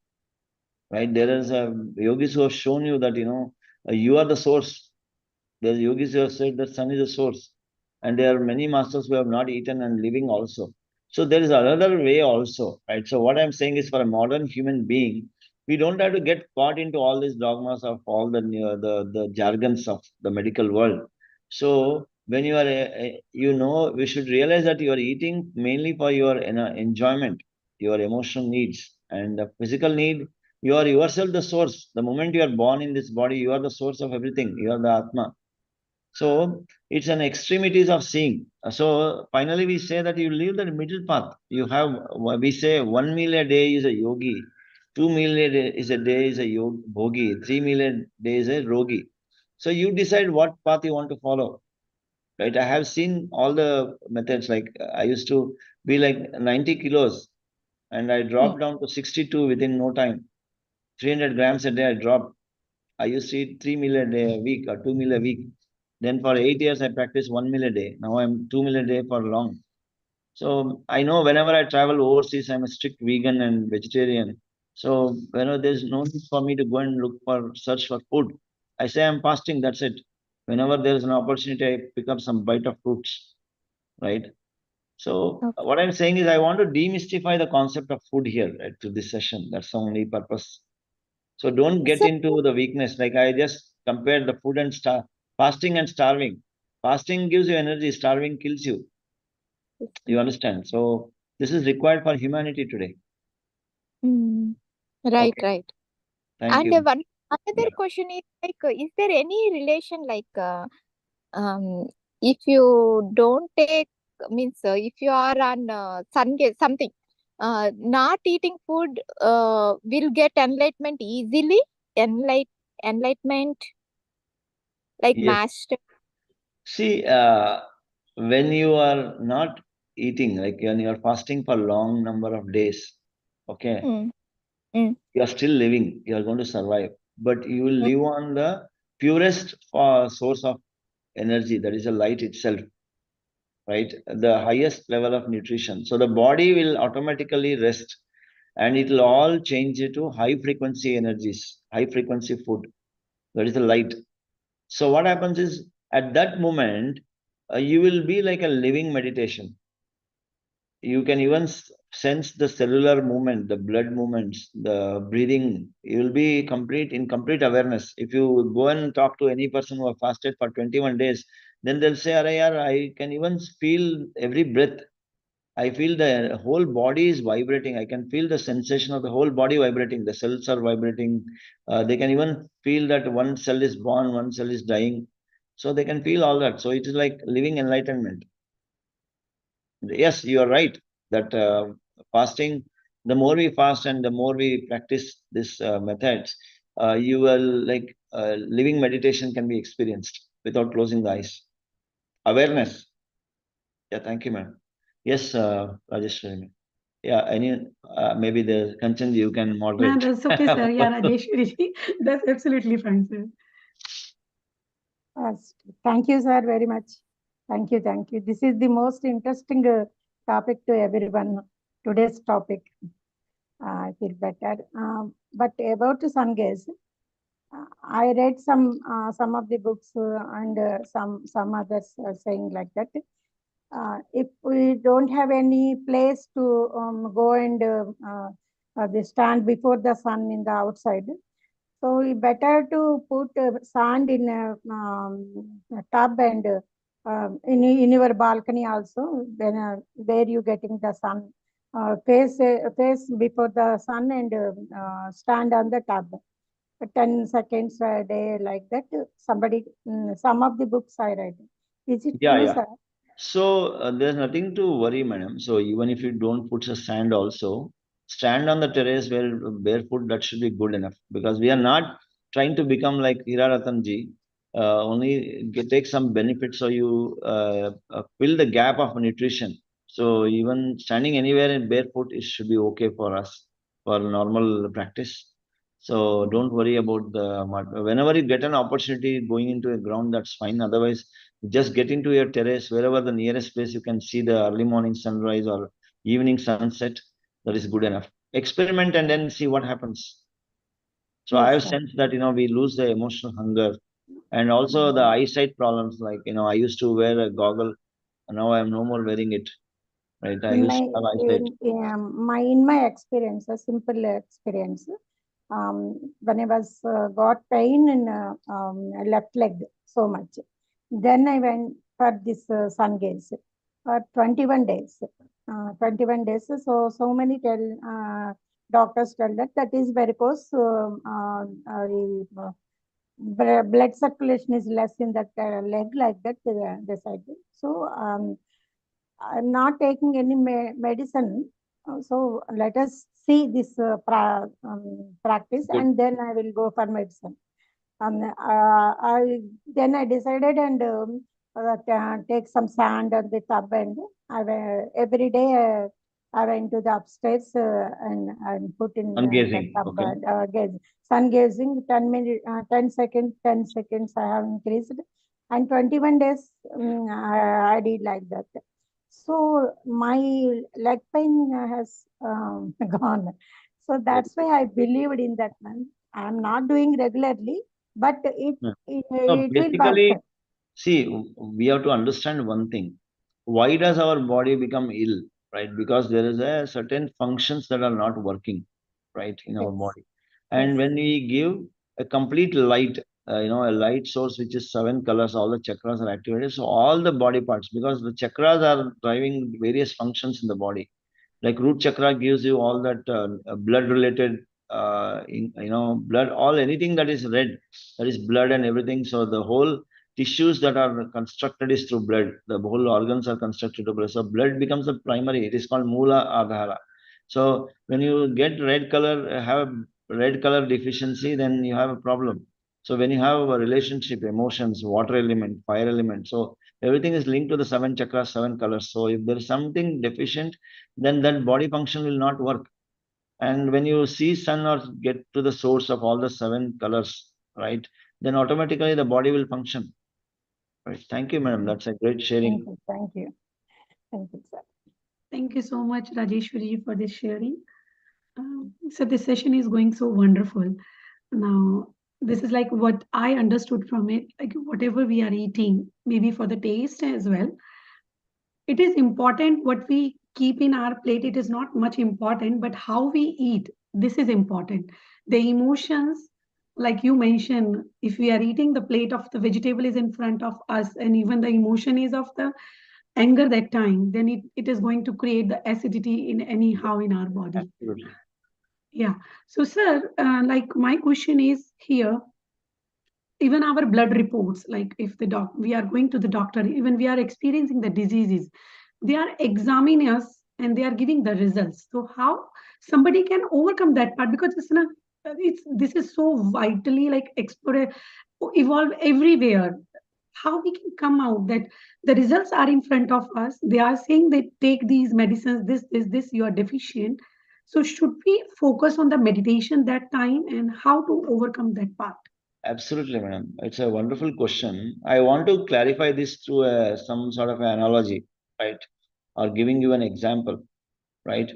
right? There is a yogis who have shown you that you are the source. There's yogis who have said that sun is the source. And there are many masters who have not eaten and living also. So there is another way also, right? So what I'm saying is, for a modern human being, we don't have to get caught into all these dogmas of all the jargons of the medical world. So when you are, we should realize that you are eating mainly for your enjoyment, your emotional needs, and the physical need. You are yourself the source. The moment you are born in this body, you are the source of everything. You are the Atma. So it's an extremities of seeing. So finally, we say that you leave the middle path. You have, we say, 1 meal a day is a yogi, 2 meal a day is a bhogi, 3 meal a day is a rogi. So you decide what path you want to follow, right? I have seen all the methods. Like I used to be like 90 kilos, and I dropped down to 62 within no time. 300 grams a day I dropped. I used to eat 3 meal a day a week or 2 meal a week. Then for 8 years, I practiced 1 meal a day. Now I'm 2 meal a day for long. So I know whenever I travel overseas, I'm a strict vegan and vegetarian. So there's no need for me to go and search for food. I say I'm fasting. That's it. Whenever there's an opportunity, I pick up some bite of fruits. Right. So Okay. what I'm saying is, I want to demystify the concept of food here, right, to this session. That's the only purpose. So don't get So into the weakness. Like I just compared the food and fasting and starving. Fasting gives you energy, starving kills you. You understand? So this is required for humanity today. Right, Okay. right. Thank And you. another Yeah. question is like, is there any relation if you don't take, means if you are on sun something, not eating food will get enlightenment easily, enlightenment like Yes. master. See, when you are not eating, like when you are fasting for long number of days, okay, Mm, mm, you are still living, you are going to survive, but you will mm, live on the purest source of energy, that is the light itself, right? The highest level of nutrition. So the body will automatically rest and it will all change to high frequency energies, high frequency food. That is the light. So what happens is at that moment, you will be like a living meditation. You can even sense the cellular movement, the blood movements, the breathing. You will be complete awareness. If you go and talk to any person who have fasted for 21 days, then they'll say, "Arey yaar, I can even feel every breath. I feel the whole body is vibrating. I can feel the sensation of the whole body vibrating. The cells are vibrating. They can even feel that one cell is born, one cell is dying. So they can feel all that. So it is like living enlightenment. Yes, you are right that fasting, the more we fast and the more we practice this methods, you will like living meditation can be experienced without closing the eyes. Awareness. Yeah, thank you, ma'am. Yes, Rajeshwari. Yeah, any maybe the Kanchan you can No, moderate. that's okay, sir. Yeah, Rajeshwari ji. That's absolutely fine, sir. Yes. Thank you, sir, very much. Thank you, thank you. This is the most interesting topic to everyone. Today's topic. I feel better. But about sun gaze, I read some of the books and some others saying like that. If we don't have any place to go and they stand before the sun in the outside, so we better to put sand in a tub and in your balcony also. Then where you getting the sun, face before the sun and stand on the tub. 10 seconds a day like that. Somebody, some of the books I read. Is it Yeah, true, yeah. sir? So there's nothing to worry, madam. So even if you don't put a sand also, stand on the terrace where barefoot, that should be good enough because we are not trying to become like Hiraratan ji. Only take some benefits so you fill the gap of nutrition. So even standing anywhere in barefoot, it should be okay for us for normal practice. So don't worry about the mud. Whenever you get an opportunity going into a ground, that's fine. Otherwise, just get into your terrace, wherever the nearest place you can see the early morning sunrise or evening sunset, that is good enough. Experiment and then see what happens. So I Yes, have sir. sensed that, we lose the emotional hunger and also the eyesight problems. Like, I used to wear a goggle and now I am no more wearing it. Right. I In used my to have eyesight. in my experience, a simple experience, when I was got pain in left leg so much, then I went for this sun gaze for 21 days. 21 days. So many doctors tell that that is varicose. Blood circulation is less in that leg like that. They said. So I'm not taking any medicine. So let us see this practice Good. and then I will go for medicine. Then I decided and take some sand on the tub and every day I went to the upstairs and put in Sun the gazing. tub Okay. sun gazing 10 minutes, 10 seconds, 10 seconds I have increased and 21 days I did like that. So my leg pain has gone. So Very that's good. why I believed in that one. I'm not doing regularly, but it Yeah. it, So it will basically, work. see, we have to understand one thing. Why does our body become ill? Right? Because there is a certain functions that are not working, right, in our Yes, body. yes, And when we give a complete light, a light source which is 7 colors, all the chakras are activated. So all the body parts, because the chakras are driving various functions in the body. Like root chakra gives you all that blood related, blood, all anything that is red, that is blood and everything. So the whole tissues that are constructed is through blood. The whole organs are constructed through blood. So blood becomes the primary. It is called Mula Adhara. So when you get red color, have a red color deficiency, then you have a problem. So when you have a relationship, emotions, water element, fire element, so everything is linked to the 7 chakras, 7 colors. So if there is something deficient, then that body function will not work. And when you see sun or get to the source of all the 7 colors, right, then automatically the body will function. Right. Thank you, madam. That's a great sharing. Thank you. Thank you, sir. Thank you so much, Rajeshwari, for this sharing. So this session is going so wonderful. Now, this is like what I understood from it, like whatever we are eating, maybe for the taste as well. It is important what we keep in our plate. It is not much important, but how we eat, this is important. The emotions, like you mentioned, if we are eating, the plate of the vegetable is in front of us, and even the emotion is of the anger that time, then it is going to create the acidity in anyhow in our body. Absolutely. Yeah. So, sir, like my question is here, even our blood reports, like if we are going to the doctor, even we are experiencing the diseases, they are examining us and they are giving the results. So how somebody can overcome that part? Because it's this is so vitally like explore, evolve everywhere. How we can come out that the results are in front of us, they are saying they take these medicines, this you are deficient. So should we focus on the meditation that time, and how to overcome that part? Absolutely, madam. It's a wonderful question. I want to clarify this through some sort of analogy, right? Or giving you an example, right?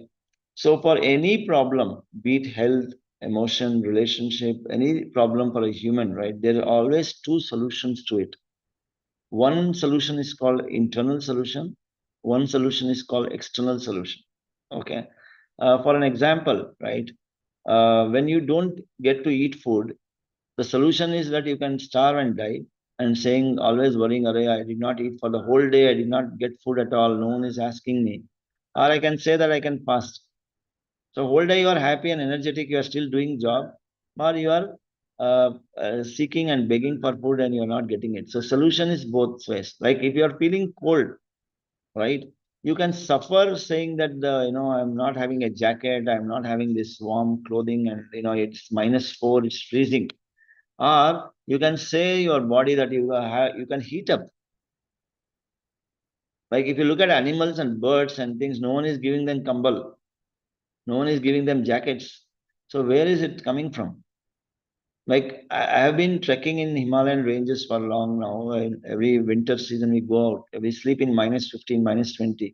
So for any problem, be it health, emotion, relationship, any problem for a human, right? There are always two solutions to it. One solution is called internal solution. One solution is called external solution. Okay. For an example, right? When you don't get to eat food, the solution is that you can starve and die, and saying, always worrying, Array, I did not eat for the whole day, I did not get food at all, no one is asking me. Or I can say that I can fast. So whole day you are happy and energetic, you are still doing job, or you are seeking and begging for food and you are not getting it. So solution is both ways. Like if you are feeling cold, right? You can suffer saying that I'm not having a jacket, I'm not having this warm clothing, and it's -4, it's freezing. Or you can say your body that you can heat up. Like if you look at animals and birds and things, no one is giving them kambal. No one is giving them jackets. So where is it coming from? Like I have been trekking in Himalayan ranges for long now. And every winter season we go out. We sleep in -15, -20.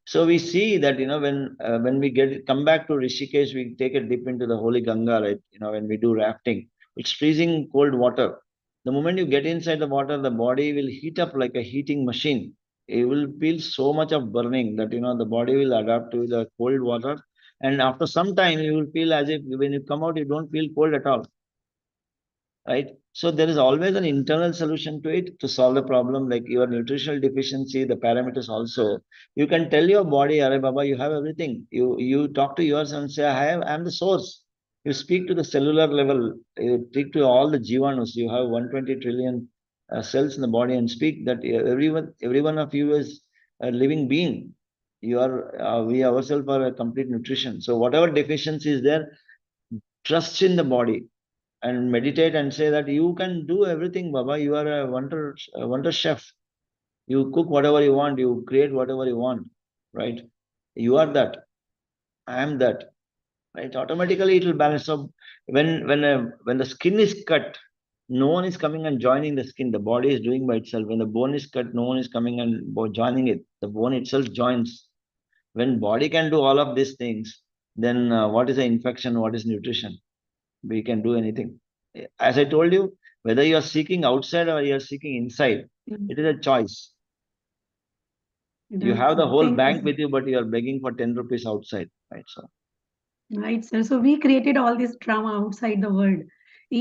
So we see that when we come back to Rishikesh, we take a dip into the holy Ganga, right? When we do rafting, it's freezing cold water. The moment you get inside the water, the body will heat up like a heating machine. It will feel so much of burning that the body will adapt to the cold water, and after some time you will feel as if when you come out, you don't feel cold at all, right? So there is always an internal solution to it to solve the problem, like your nutritional deficiency, the parameters also. You can tell your body, Arey Baba, you have everything. You talk to yourself and say, I'm the source. You speak to the cellular level, you speak to all the Jivanus. You have 120 trillion cells in the body, and speak that every one of you is a living being. We ourselves are a complete nutrition. So whatever deficiency is there, trust in the body and meditate and say that you can do everything, Baba. You are a wonder chef. You cook whatever you want, you create whatever you want, right? You are that. I am that. Right? Automatically it will balance. So when the skin is cut, no one is coming and joining the skin. The body is doing by itself. When the bone is cut, no one is coming and joining it. The bone itself joins. When body can do all of these things, then what is the infection? What is nutrition? We can do anything. As I told you, whether you are seeking outside or you are seeking inside, it is a choice. You Right, have the sir. whole Thank you, bank sir. with you, but you are begging for 10 rupees outside, right? So Right, sir. So we created all this drama outside the world.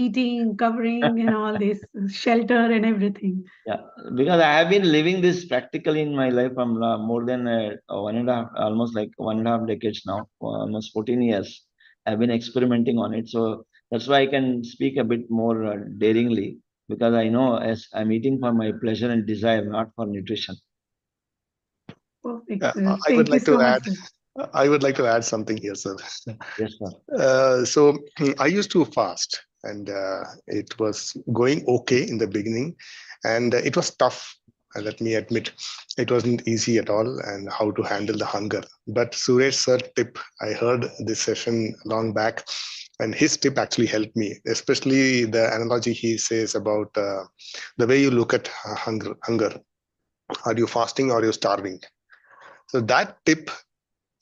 eating, covering, and all this shelter and everything. Yeah, because I have been living this practically in my life from more than 1.5, almost like 1.5 decades now, almost 14 years. I've been experimenting on it. So that's why I can speak a bit more daringly, because I know as I'm eating for my pleasure and desire, not for nutrition. Perfect, Yeah, sir. I would Thank you like to so much, add. sir. I would like to add something here, sir. Yes, sir. So I used to fast, and it was going okay in the beginning, and it was tough. Let me admit, it wasn't easy at all, and how to handle the hunger. But Suresh sir tip, I heard this session long back, and his tip actually helped me, especially the analogy he says about the way you look at hunger. Hunger. Are you fasting or are you starving? So that tip,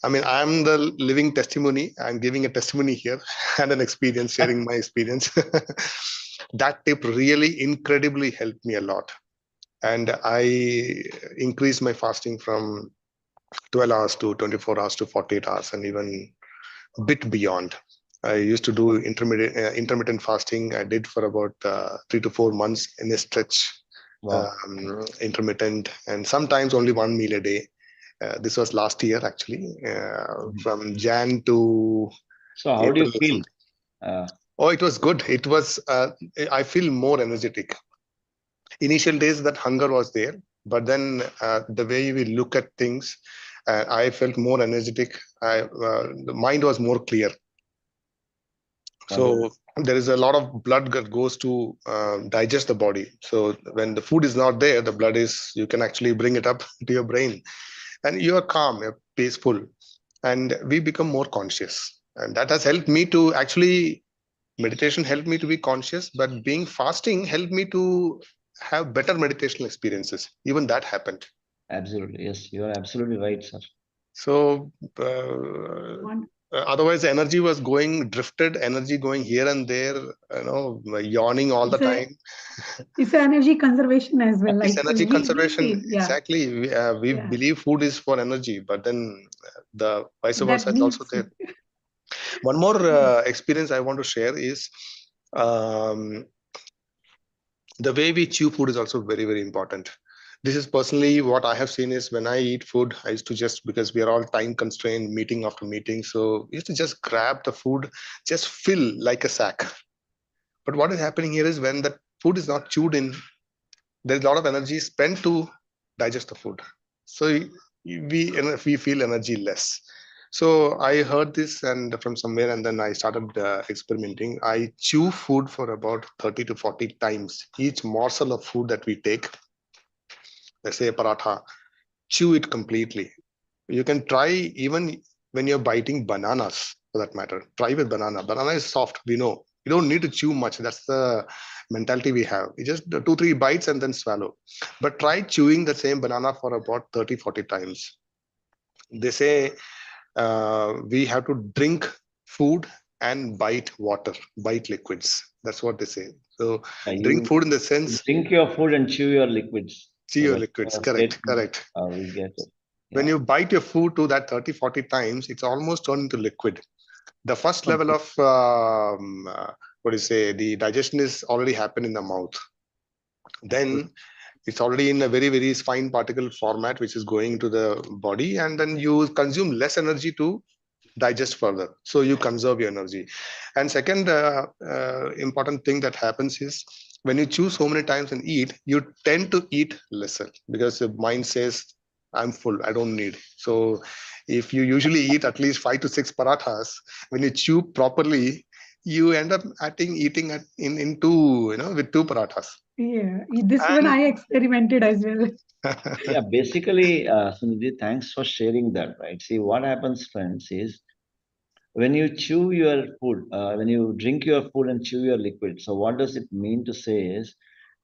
I mean, I'm the living testimony. I'm giving a testimony here and an experience, sharing my experience. That tip really incredibly helped me a lot. And I increased my fasting from 12 hours to 24 hours to 48 hours and even a bit beyond. I used to do intermittent fasting. I did for about 3 to 4 months in a stretch, Wow. intermittent, and sometimes only one meal a day. This was last year, actually, from Jan to So how do you April or feel? something. Oh, it was good. It was, I feel more energetic. Initial days, that hunger was there, but then the way we look at things, I felt more energetic. The mind was more clear. So there is a lot of blood that goes to digest the body. So when the food is not there, the blood is, you can actually bring it up to your brain, and you are calm, you're peaceful, and we become more conscious. And that has helped me to actually, meditation helped me to be conscious, but being fasting helped me to have better meditational experiences. Even that happened. Absolutely. Yes, you are absolutely right, sir. So One, otherwise, the energy was going drifted, energy going here and there, yawning all the it's a time. it's an energy conservation as well. It's Like energy we conservation. feel, yeah, Exactly. We yeah, believe food is for energy, but then the vice that versa is also needs. there. One more Yes. experience I want to share is um, the way we chew food is also very, very important. This is personally what I have seen is when I eat food, I used to just, because we are all time constrained, meeting after meeting. So we used to just grab the food, just fill like a sack. But what is happening here is when the food is not chewed in, there's a lot of energy spent to digest the food. So we feel energy less. So I heard this and from somewhere, and then I started experimenting. I chew food for about 30 to 40 times. Each morsel of food that we take, let's say a paratha, chew it completely. You can try even when you're biting bananas, for that matter. Try with banana. Banana is soft, we know. You don't need to chew much. That's the mentality we have. You just 2, 3 bites and then swallow. But try chewing the same banana for about 30, 40 times. They say we have to drink food and bite water, bite liquids. That's what they say. So drink You food in the sense, drink your food and chew your liquids. chew So your that's liquids. the Correct, statement correct. we get it. When Yeah. you bite your food to that 30, 40 times, it's almost turned into liquid. The first level of what do you say, the digestion is already happened in the mouth. Then it's already in a very, very fine particle format, which is going to the body, and then you consume less energy to digest further, so you conserve your energy. And second important thing that happens is when you chew so many times and eat, you tend to eat lesser because the mind says, I'm full, I don't need. So if you usually eat at least 5 to 6 parathas, when you chew properly, you end up eating in two, with 2 parathas. Yeah, this one And I experimented as well. Yeah, basically, Sunidhi, thanks for sharing that, right? See, what happens, friends, is when you chew your food, when you drink your food and chew your liquid, so what does it mean to say is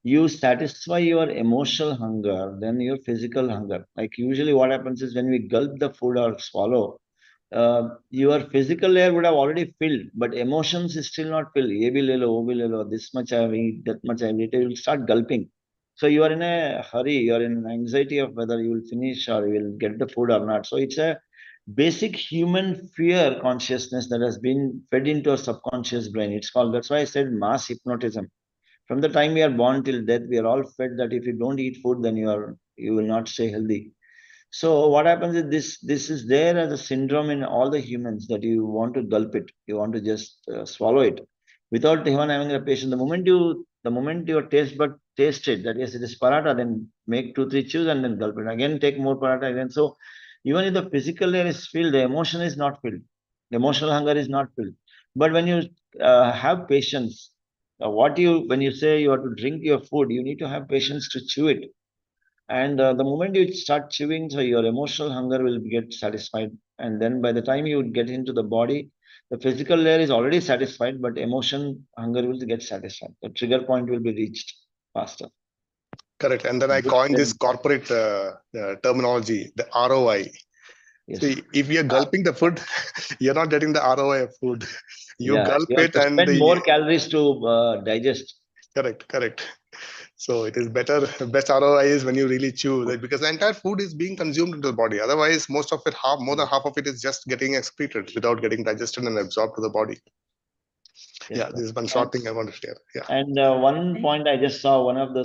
you satisfy your emotional hunger than your physical hunger. Like usually what happens is when we gulp the food or swallow, your physical layer would have already filled, but emotions is still not filled. Ye bhi le lo, wo bhi le lo, this much I have eaten, that much I have eaten. You will start gulping. So you are in a hurry, you are in anxiety of whether you will finish or you will get the food or not. So it's a basic human fear consciousness that has been fed into our subconscious brain. It's called, that's why I said mass hypnotism. From the time we are born till death, we are all fed that if you don't eat food, then you will not stay healthy. So what happens is this is there as a syndrome in all the humans, that you want to gulp it, you want to just swallow it without even having a patience. The moment your taste bud taste it, that yes, it is paratha, then make 2 3 chews and then gulp it again, take more paratha again. So even if the physical layer is filled, the emotion is not filled. The emotional hunger is not filled. But when you have patience, when you say you have to drink your food, you need to have patience to chew it. And the moment you start chewing, so your emotional hunger will get satisfied. And then by the time you get into the body, the physical layer is already satisfied, but emotion hunger will get satisfied. The trigger point will be reached faster. Correct. And then I Good coined this then. corporate terminology, the ROI. Yes. See, if you're gulping the food, you're not getting the ROI of food. You Yeah, gulp you have it to and spend more calories to digest. correct. So it is better, best ROI is when you really chew, like, because the entire food is being consumed into the body. Otherwise, most of it, more than half of it is just getting excreted without getting digested and absorbed to the body. Yes, Yeah, sir. this is one short thing I want to share. Yeah. And one point I just saw, one of the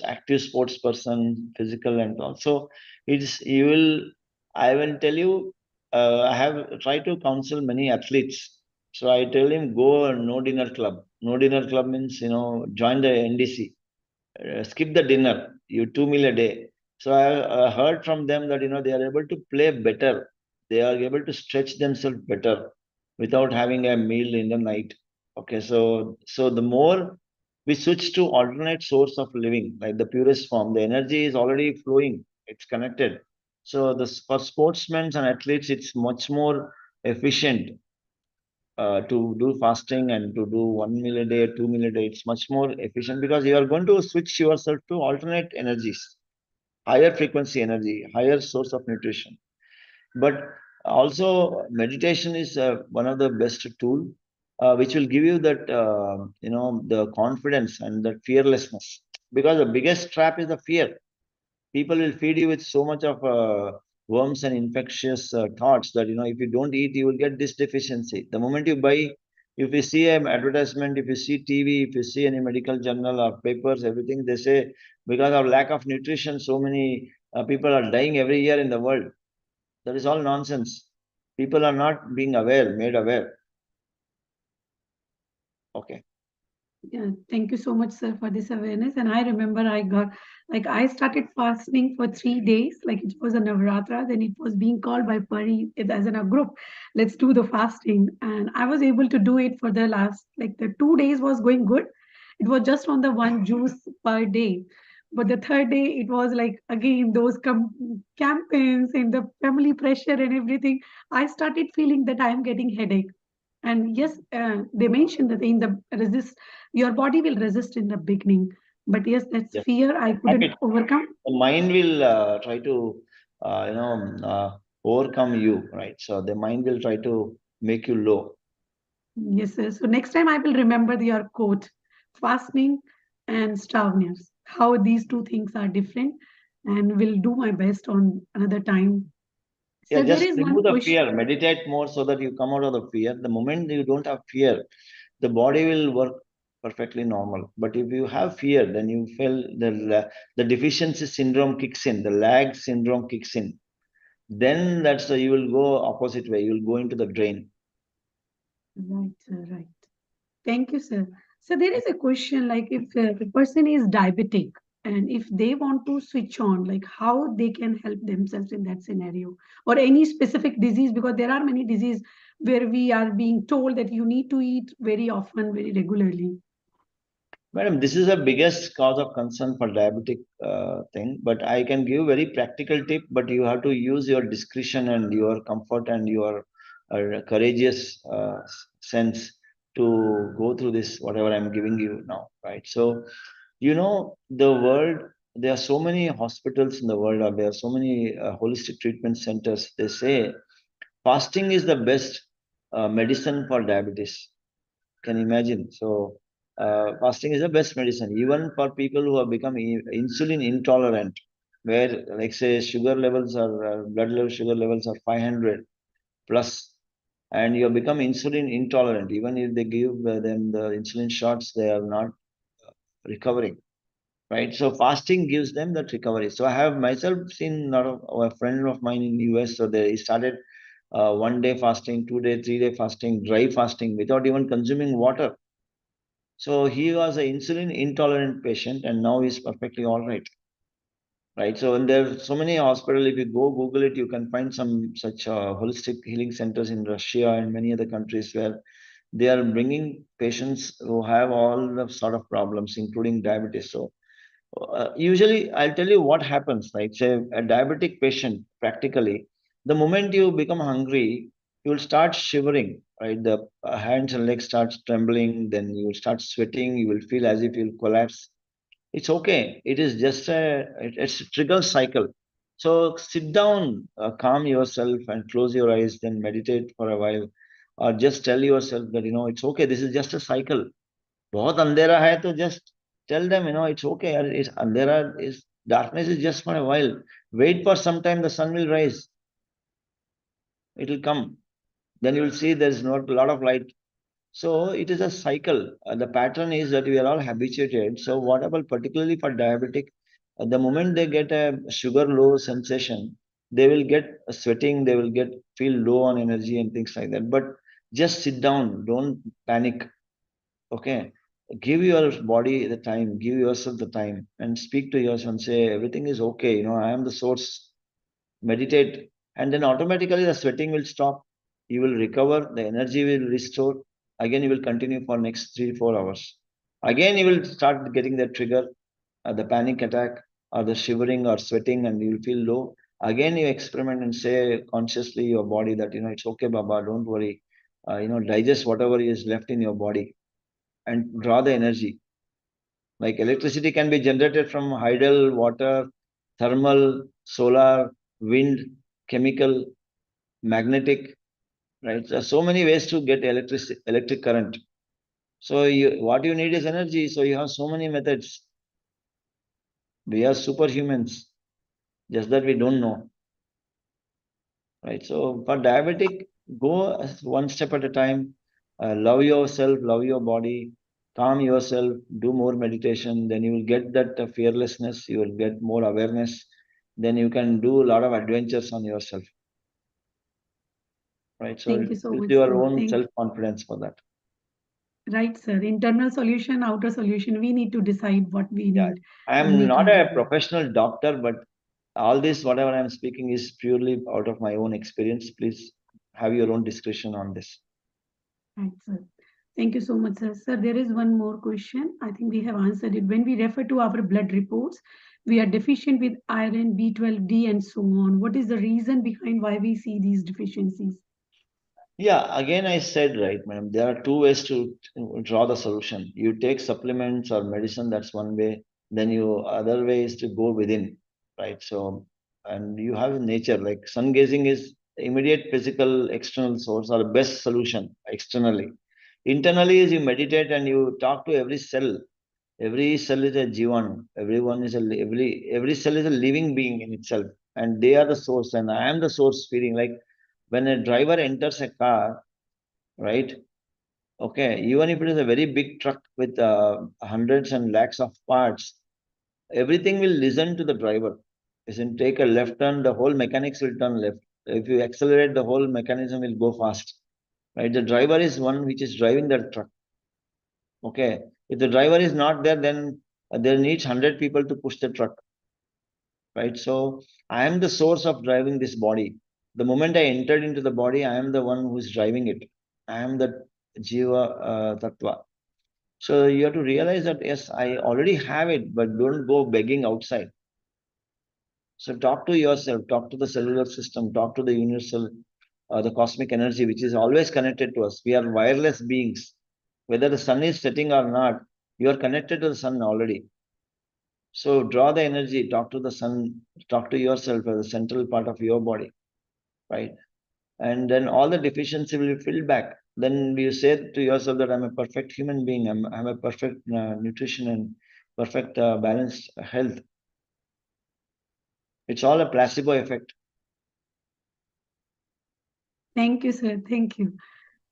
active sports person, physical and also, I will tell you, I have tried to counsel many athletes. So I tell him, go no dinner club. No dinner club means, join the NDC, skip the dinner, you 2 meal a day. So I heard from them that, they are able to play better. They are able to stretch themselves better without having a meal in the night. Okay, so the more we switch to alternate source of living, like the purest form, the energy is already flowing, it's connected. So for sportsmen and athletes, it's much more efficient to do fasting and to do 1 meal a day, 2 meal a day. It's much more efficient because you are going to switch yourself to alternate energies, higher frequency energy, higher source of nutrition. But also meditation is one of the best tool, which will give you that, the confidence and the fearlessness. Because the biggest trap is the fear. People will feed you with so much of worms and infectious thoughts that, if you don't eat, you will get this deficiency. The moment you buy, if you see an advertisement, if you see TV, if you see any medical journal or papers, everything, they say because of lack of nutrition, so many people are dying every year in the world. That is all nonsense. People are not being made aware. Okay. Yeah, thank you so much, sir, for this awareness. And I remember I started fasting for 3 days, like it was a Navratra, then it was being called by Pari as in a group, let's do the fasting. And I was able to do it for the last, like the 2 days was going good. It was just on the one juice per day. But the third day, it was like, again, those campaigns and the family pressure and everything. I started feeling that I'm getting headache. And yes, they mentioned that in the resist, your body will resist in the beginning. But yes, that's Yes. fear I couldn't Habit. overcome. The mind will try to, overcome you, right? So the mind will try to make you low. Yes, sir. So next time I will remember your quote, fasting and starveness, how these two things are different, and will do my best on another time. Yeah, So there just is remove one the question. fear, meditate more so that you come out of the fear. The moment you don't have fear, the body will work perfectly normal. But if you have fear, then you feel the deficiency syndrome kicks in, the lag syndrome kicks in. Then you will go opposite way. You will go into the drain. Right, sir, right. Thank you, sir. So there is a question like if the person is diabetic and if they want to switch on, like how they can help themselves in that scenario or any specific disease, because there are many diseases where we are being told that you need to eat very often, very regularly. Madam, this is the biggest cause of concern for diabetic thing, but I can give very practical tip, but you have to use your discretion and your comfort and your courageous sense to go through this, whatever I'm giving you now, right? So, the world, there are so many hospitals in the world, or there are so many holistic treatment centers. They say fasting is the best medicine for diabetes. Can you imagine? So, fasting is the best medicine, even for people who have become insulin intolerant, where, like, say, sugar levels are blood level sugar levels are 500. plus, and you become insulin intolerant. Even if they give them the insulin shots, they are not recovering, right? So fasting gives them that recovery. So I have myself seen a lot of a friend of mine in the US. So they started 1 day fasting, 2 day, 3 day fasting, dry fasting without even consuming water. So he was an insulin intolerant patient, and now he's perfectly all right. Right. So, and there are so many hospitals. If you go Google it, you can find some such holistic healing centers in Russia and many other countries where they are bringing patients who have all the sort of problems, including diabetes. So, usually, I'll tell you what happens. Like, say, a diabetic patient, practically, the moment you become hungry, you will start shivering. Right, the hands and legs start trembling. Then you will start sweating. You will feel as if you'll collapse. It's okay. It is just it's a trigger cycle. So sit down, calm yourself and close your eyes, then meditate for a while. Or just tell yourself that, it's okay. This is just a cycle. बहुत अंधेरा है तो just tell them, it's okay. It's अंधेरा is darkness is just for a while. Wait for some time, the sun will rise. It will come. Then you will see there's not a lot of light. So it is a cycle. The pattern is that we are all habituated. So whatever, particularly for diabetic, the moment they get a sugar low sensation, they will get a sweating, they will get feel low on energy and things like that. But just sit down, don't panic. Okay. Give your body the time, give yourself the time and speak to yourself and say, everything is okay. I am the source. Meditate, and then automatically the sweating will stop. You will recover, the energy will restore. Again, you will continue for next 3 4 hours. Again, you will start getting the trigger, the panic attack, or the shivering or sweating, and you will feel low. Again, you experiment and say consciously your body that it's okay, Baba, don't worry. Digest whatever is left in your body and draw the energy. Like electricity can be generated from hydel, water, thermal, solar, wind, chemical, magnetic, right? There are so many ways to get electric current. So what you need is energy. So you have so many methods. We are superhumans, just that we don't know, right? So for diabetic, go one step at a time. Love yourself, love your body, calm yourself, do more meditation. Then you will get that fearlessness. You will get more awareness. Then you can do a lot of adventures on yourself, right? So Thank you so build much, your sir. own self-confidence for that. Right, sir. Internal solution, outer solution. We need to decide what we need. I am not a professional doctor, but all this, whatever I am speaking, is purely out of my own experience. Please have your own discretion on this. Right, sir. Thank you so much, sir. Sir, there is one more question. I think we have answered it. When we refer to our blood reports, we are deficient with iron, B12, D, and so on. What is the reason behind why we see these deficiencies? Yeah, again, I said, right, madam, there are two ways to draw the solution. You take supplements or medicine, that's one way. Then other way is to go within, right? So, and you have nature, like sun gazing is immediate physical external source or best solution externally. Internally is you meditate and you talk to every cell. Every cell is a jivan. Every cell is a living being in itself, and they are the source. And I am the source feeling. Like when a driver enters a car, right? Okay, even if it is a very big truck with hundreds and lakhs of parts, everything will listen to the driver. Isn't take a left turn, the whole mechanics will turn left. If you accelerate, the whole mechanism will go fast. Right? The driver is one which is driving that truck. Okay. If the driver is not there, then there needs 100 people to push the truck. Right. So I am the source of driving this body. The moment I entered into the body, I am the one who is driving it. I am the Jiva Tattva. So you have to realize that, yes, I already have it, but don't go begging outside. So talk to yourself, talk to the cellular system, talk to the universal, the cosmic energy, which is always connected to us. We are wireless beings. Whether the sun is setting or not, you are connected to the sun already. So draw the energy, talk to the sun, talk to yourself as the central part of your body, right? And then all the deficiency will be filled back. Then you say to yourself that I'm a perfect human being, I'm a perfect nutrition and perfect balanced health. It's all a placebo effect. Thank you, sir. Thank you.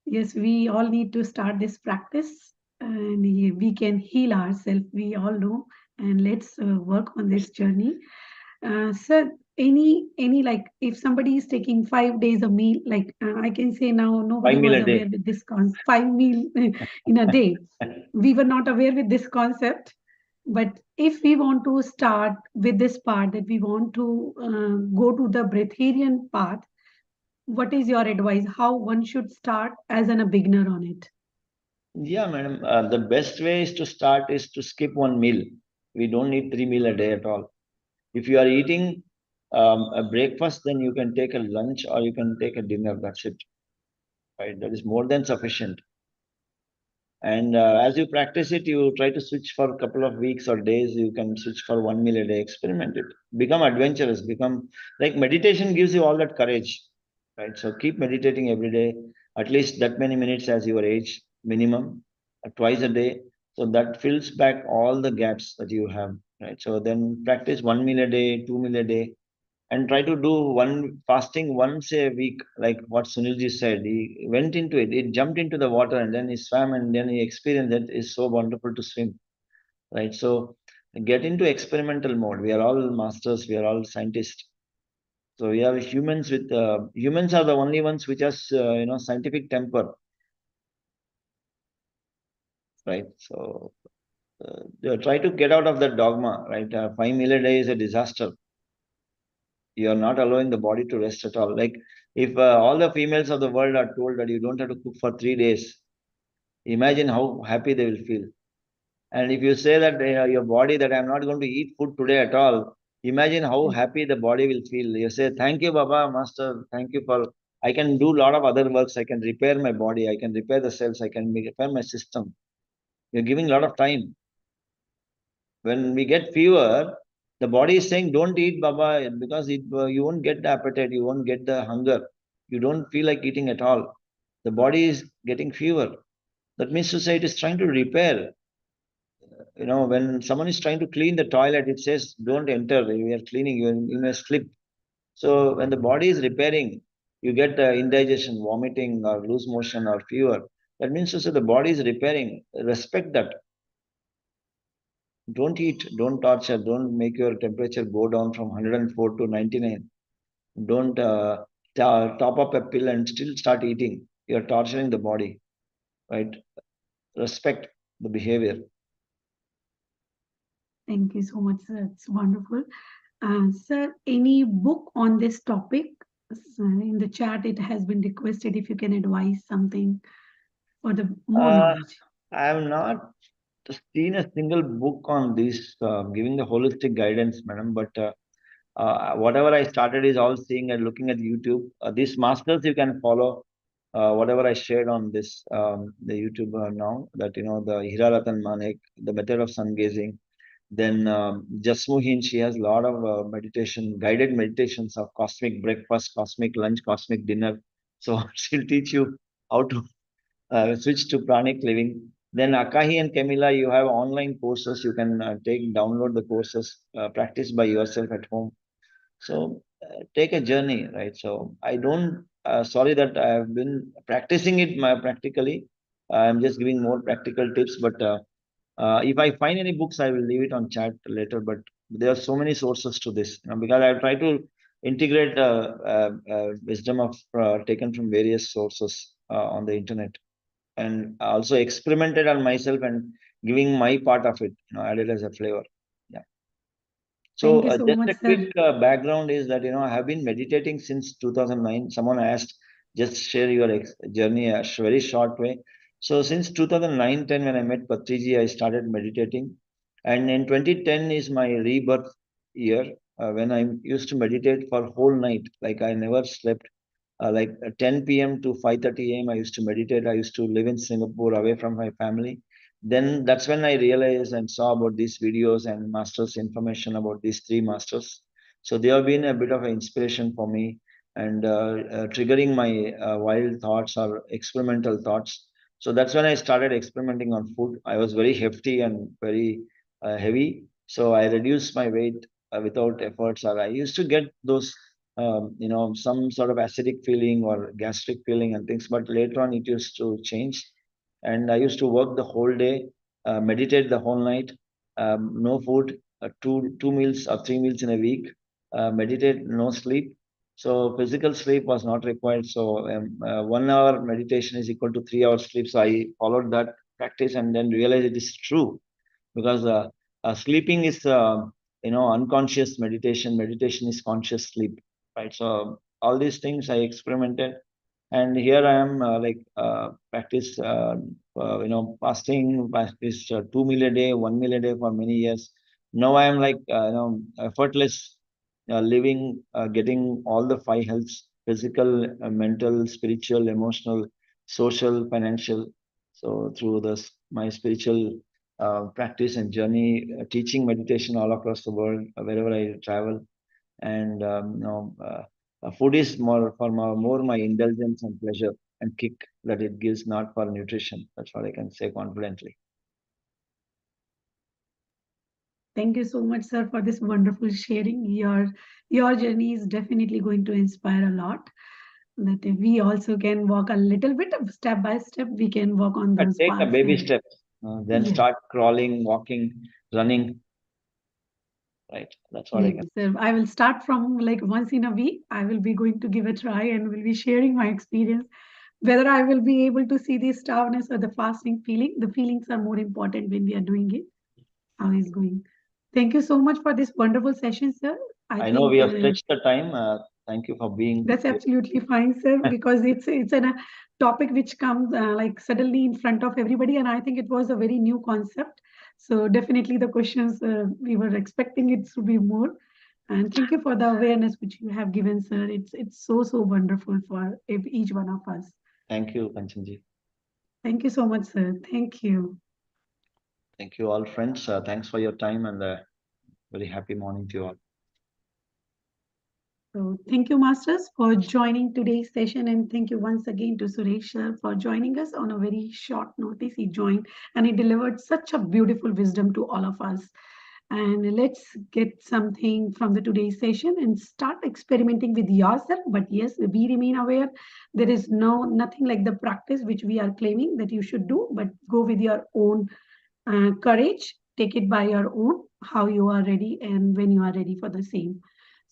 Yes, we all need to start this practice and we can heal ourselves. We all know. And let's work on this journey. Sir, any like if somebody is taking 5 days a meal, like I can say now nobody 5 meal was a day. aware with this concept. 5 meal in a day. We were not aware with this concept. But if we want to start with this part that we want to go to the breatharian path, what is your advice? How one should start as a beginner on it? Yeah, madam. The best way is to start is to skip one meal. We don't need 3 meal a day at all. If you are eating a breakfast, then you can take a lunch or you can take a dinner. That's it. Right? That is more than sufficient. And as you practice it, you try to switch for a couple of weeks or days. You can switch for 1 meal a day. Experiment it. Become adventurous. Become like meditation gives you all that courage. Right? So keep meditating every day, at least that many minutes as your age minimum, twice a day. So that fills back all the gaps that you have. Right? So then practice 1 meal a day, 2 meal a day, and try to do one fasting once a week, like what Sunilji said. He went into it, he jumped into the water and then he swam and then he experienced that it's so wonderful to swim, right? So get into experimental mode. We are all masters, we are all scientists. So we are humans with humans are the only ones which has scientific temper, right? So try to get out of that dogma, right? 5 meal a day is a disaster. You are not allowing the body to rest at all. Like if all the females of the world are told that you don't have to cook for 3 days, imagine how happy they will feel. And if you say that your body that I'm not going to eat food today at all, imagine how happy the body will feel. You say, thank you, Baba, Master, thank you for, I can do a lot of other works. I can repair my body. I can repair the cells. I can repair my system. You're giving a lot of time. When we get fever, the body is saying, don't eat, Baba, because you won't get the appetite, you won't get the hunger. You don't feel like eating at all. The body is getting fever. That means to say it is trying to repair. When someone is trying to clean the toilet, it says, don't enter, we are cleaning, you may slip. So when the body is repairing, you get indigestion, vomiting, or loose motion, or fever. That means to say the body is repairing. Respect that. Don't eat, don't torture, don't make your temperature go down from 104 to 99. Don't top up a pill and still start eating. You're torturing the body, right? Respect the behavior. Thank you so much, sir. It's wonderful. Sir, any book on this topic? In the chat, it has been requested if you can advise something for the more knowledge. I have not seen a single book on this giving the holistic guidance, madam. But whatever I started is all seeing and looking at YouTube. These masters you can follow. Whatever I shared on this the YouTube now, that the Hiraratan Manek, the method of sun gazing. Then Jasmuhin, she has a lot of meditation, guided meditations of cosmic breakfast, cosmic lunch, cosmic dinner. So she'll teach you how to switch to pranic living. Then Akahi and Camilla, you have online courses. You can download the courses, practice by yourself at home. So take a journey, right? So I don't, sorry that I have been practicing it practically. I'm just giving more practical tips, but if I find any books, I will leave it on chat later. But there are so many sources to this, because I try to integrate wisdom of taken from various sources on the internet, and also experimented on myself and giving my part of it, added as a flavor. Yeah. So Thank you so just much, a sir. quick background is that I have been meditating since 2009. Someone asked, just share your journey a very short way. So since 2009-10, when I met Patriji, I started meditating, and in 2010 is my rebirth year, when I used to meditate for whole night, like I never slept. Like 10 p.m. to 5:30 a.m. I used to meditate. I used to live in Singapore away from my family. Then that's when I realized and saw about these videos and masters information about these three masters. So they have been a bit of an inspiration for me, and triggering my wild thoughts or experimental thoughts. So that's when I started experimenting on food. I was very hefty and very heavy. So I reduced my weight without efforts. Or I used to get those some sort of acidic feeling or gastric feeling and things. But later on, it used to change. And I used to work the whole day, meditate the whole night, no food, two meals or 3 meals in a week, meditate, no sleep. So physical sleep was not required. So 1 hour meditation is equal to 3 hours sleep. So I followed that practice and then realized it is true, because sleeping is unconscious meditation. Meditation is conscious sleep, right? So all these things I experimented, and here I am practice fasting, practice 2 meal a day, 1 meal a day for many years. Now I am effortless living, getting all the 5 healths: physical, mental, spiritual, emotional, social, financial. So through this my spiritual practice and journey, teaching meditation all across the world, wherever I travel. And food is more for more my indulgence and pleasure and kick that it gives, not for nutrition. That's what I can say confidently. Thank you so much, sir, for this wonderful sharing. Your journey is definitely going to inspire a lot. That we also can walk a little bit of step by step. We can walk on those Take a paths. baby and- step, then Yes. start crawling, walking, running. Right. That's what I can. Yes, sir. I will start from like once in a week. I will be going to give a try and will be sharing my experience. Whether I will be able to see the starvness or the fasting feeling, the feelings are more important when we are doing it. How is going? Thank you so much for this wonderful session, sir. I know we have think, stretched the time. Thank you for being that's here. absolutely fine, sir, because it's a topic which comes like suddenly in front of everybody, and I think it was a very new concept. So definitely the questions we were expecting it to be more. And thank you for the awareness which you have given, sir. It's so wonderful for each one of us. Thank you, Kanchanji. Thank you so much, sir. Thank you. Thank you all, friends. Thanks for your time, and very happy morning to you all. So thank you, Masters, for joining today's session. And thank you once again to Suresh sir for joining us on a very short notice. He joined and he delivered such a beautiful wisdom to all of us. And let's get something from the today's session and start experimenting with yourself. But yes, we remain aware. There is nothing like the practice which we are claiming that you should do, but go with your own courage. Take it by your own, how you are ready and when you are ready for the same.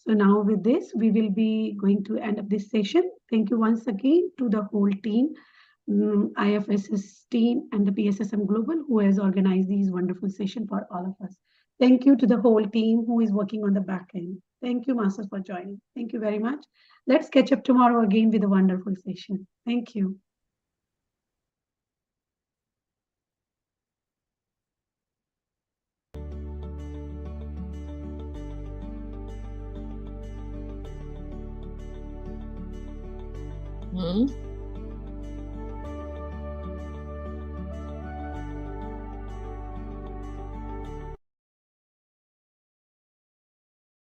So now with this, we will be going to end up this session. Thank you once again to the whole team, IFSS team and the PSSM Global who has organized these wonderful sessions for all of us. Thank you to the whole team who is working on the back end. Thank you, Masters, for joining. Thank you very much. Let's catch up tomorrow again with a wonderful session. Thank you. Hmm.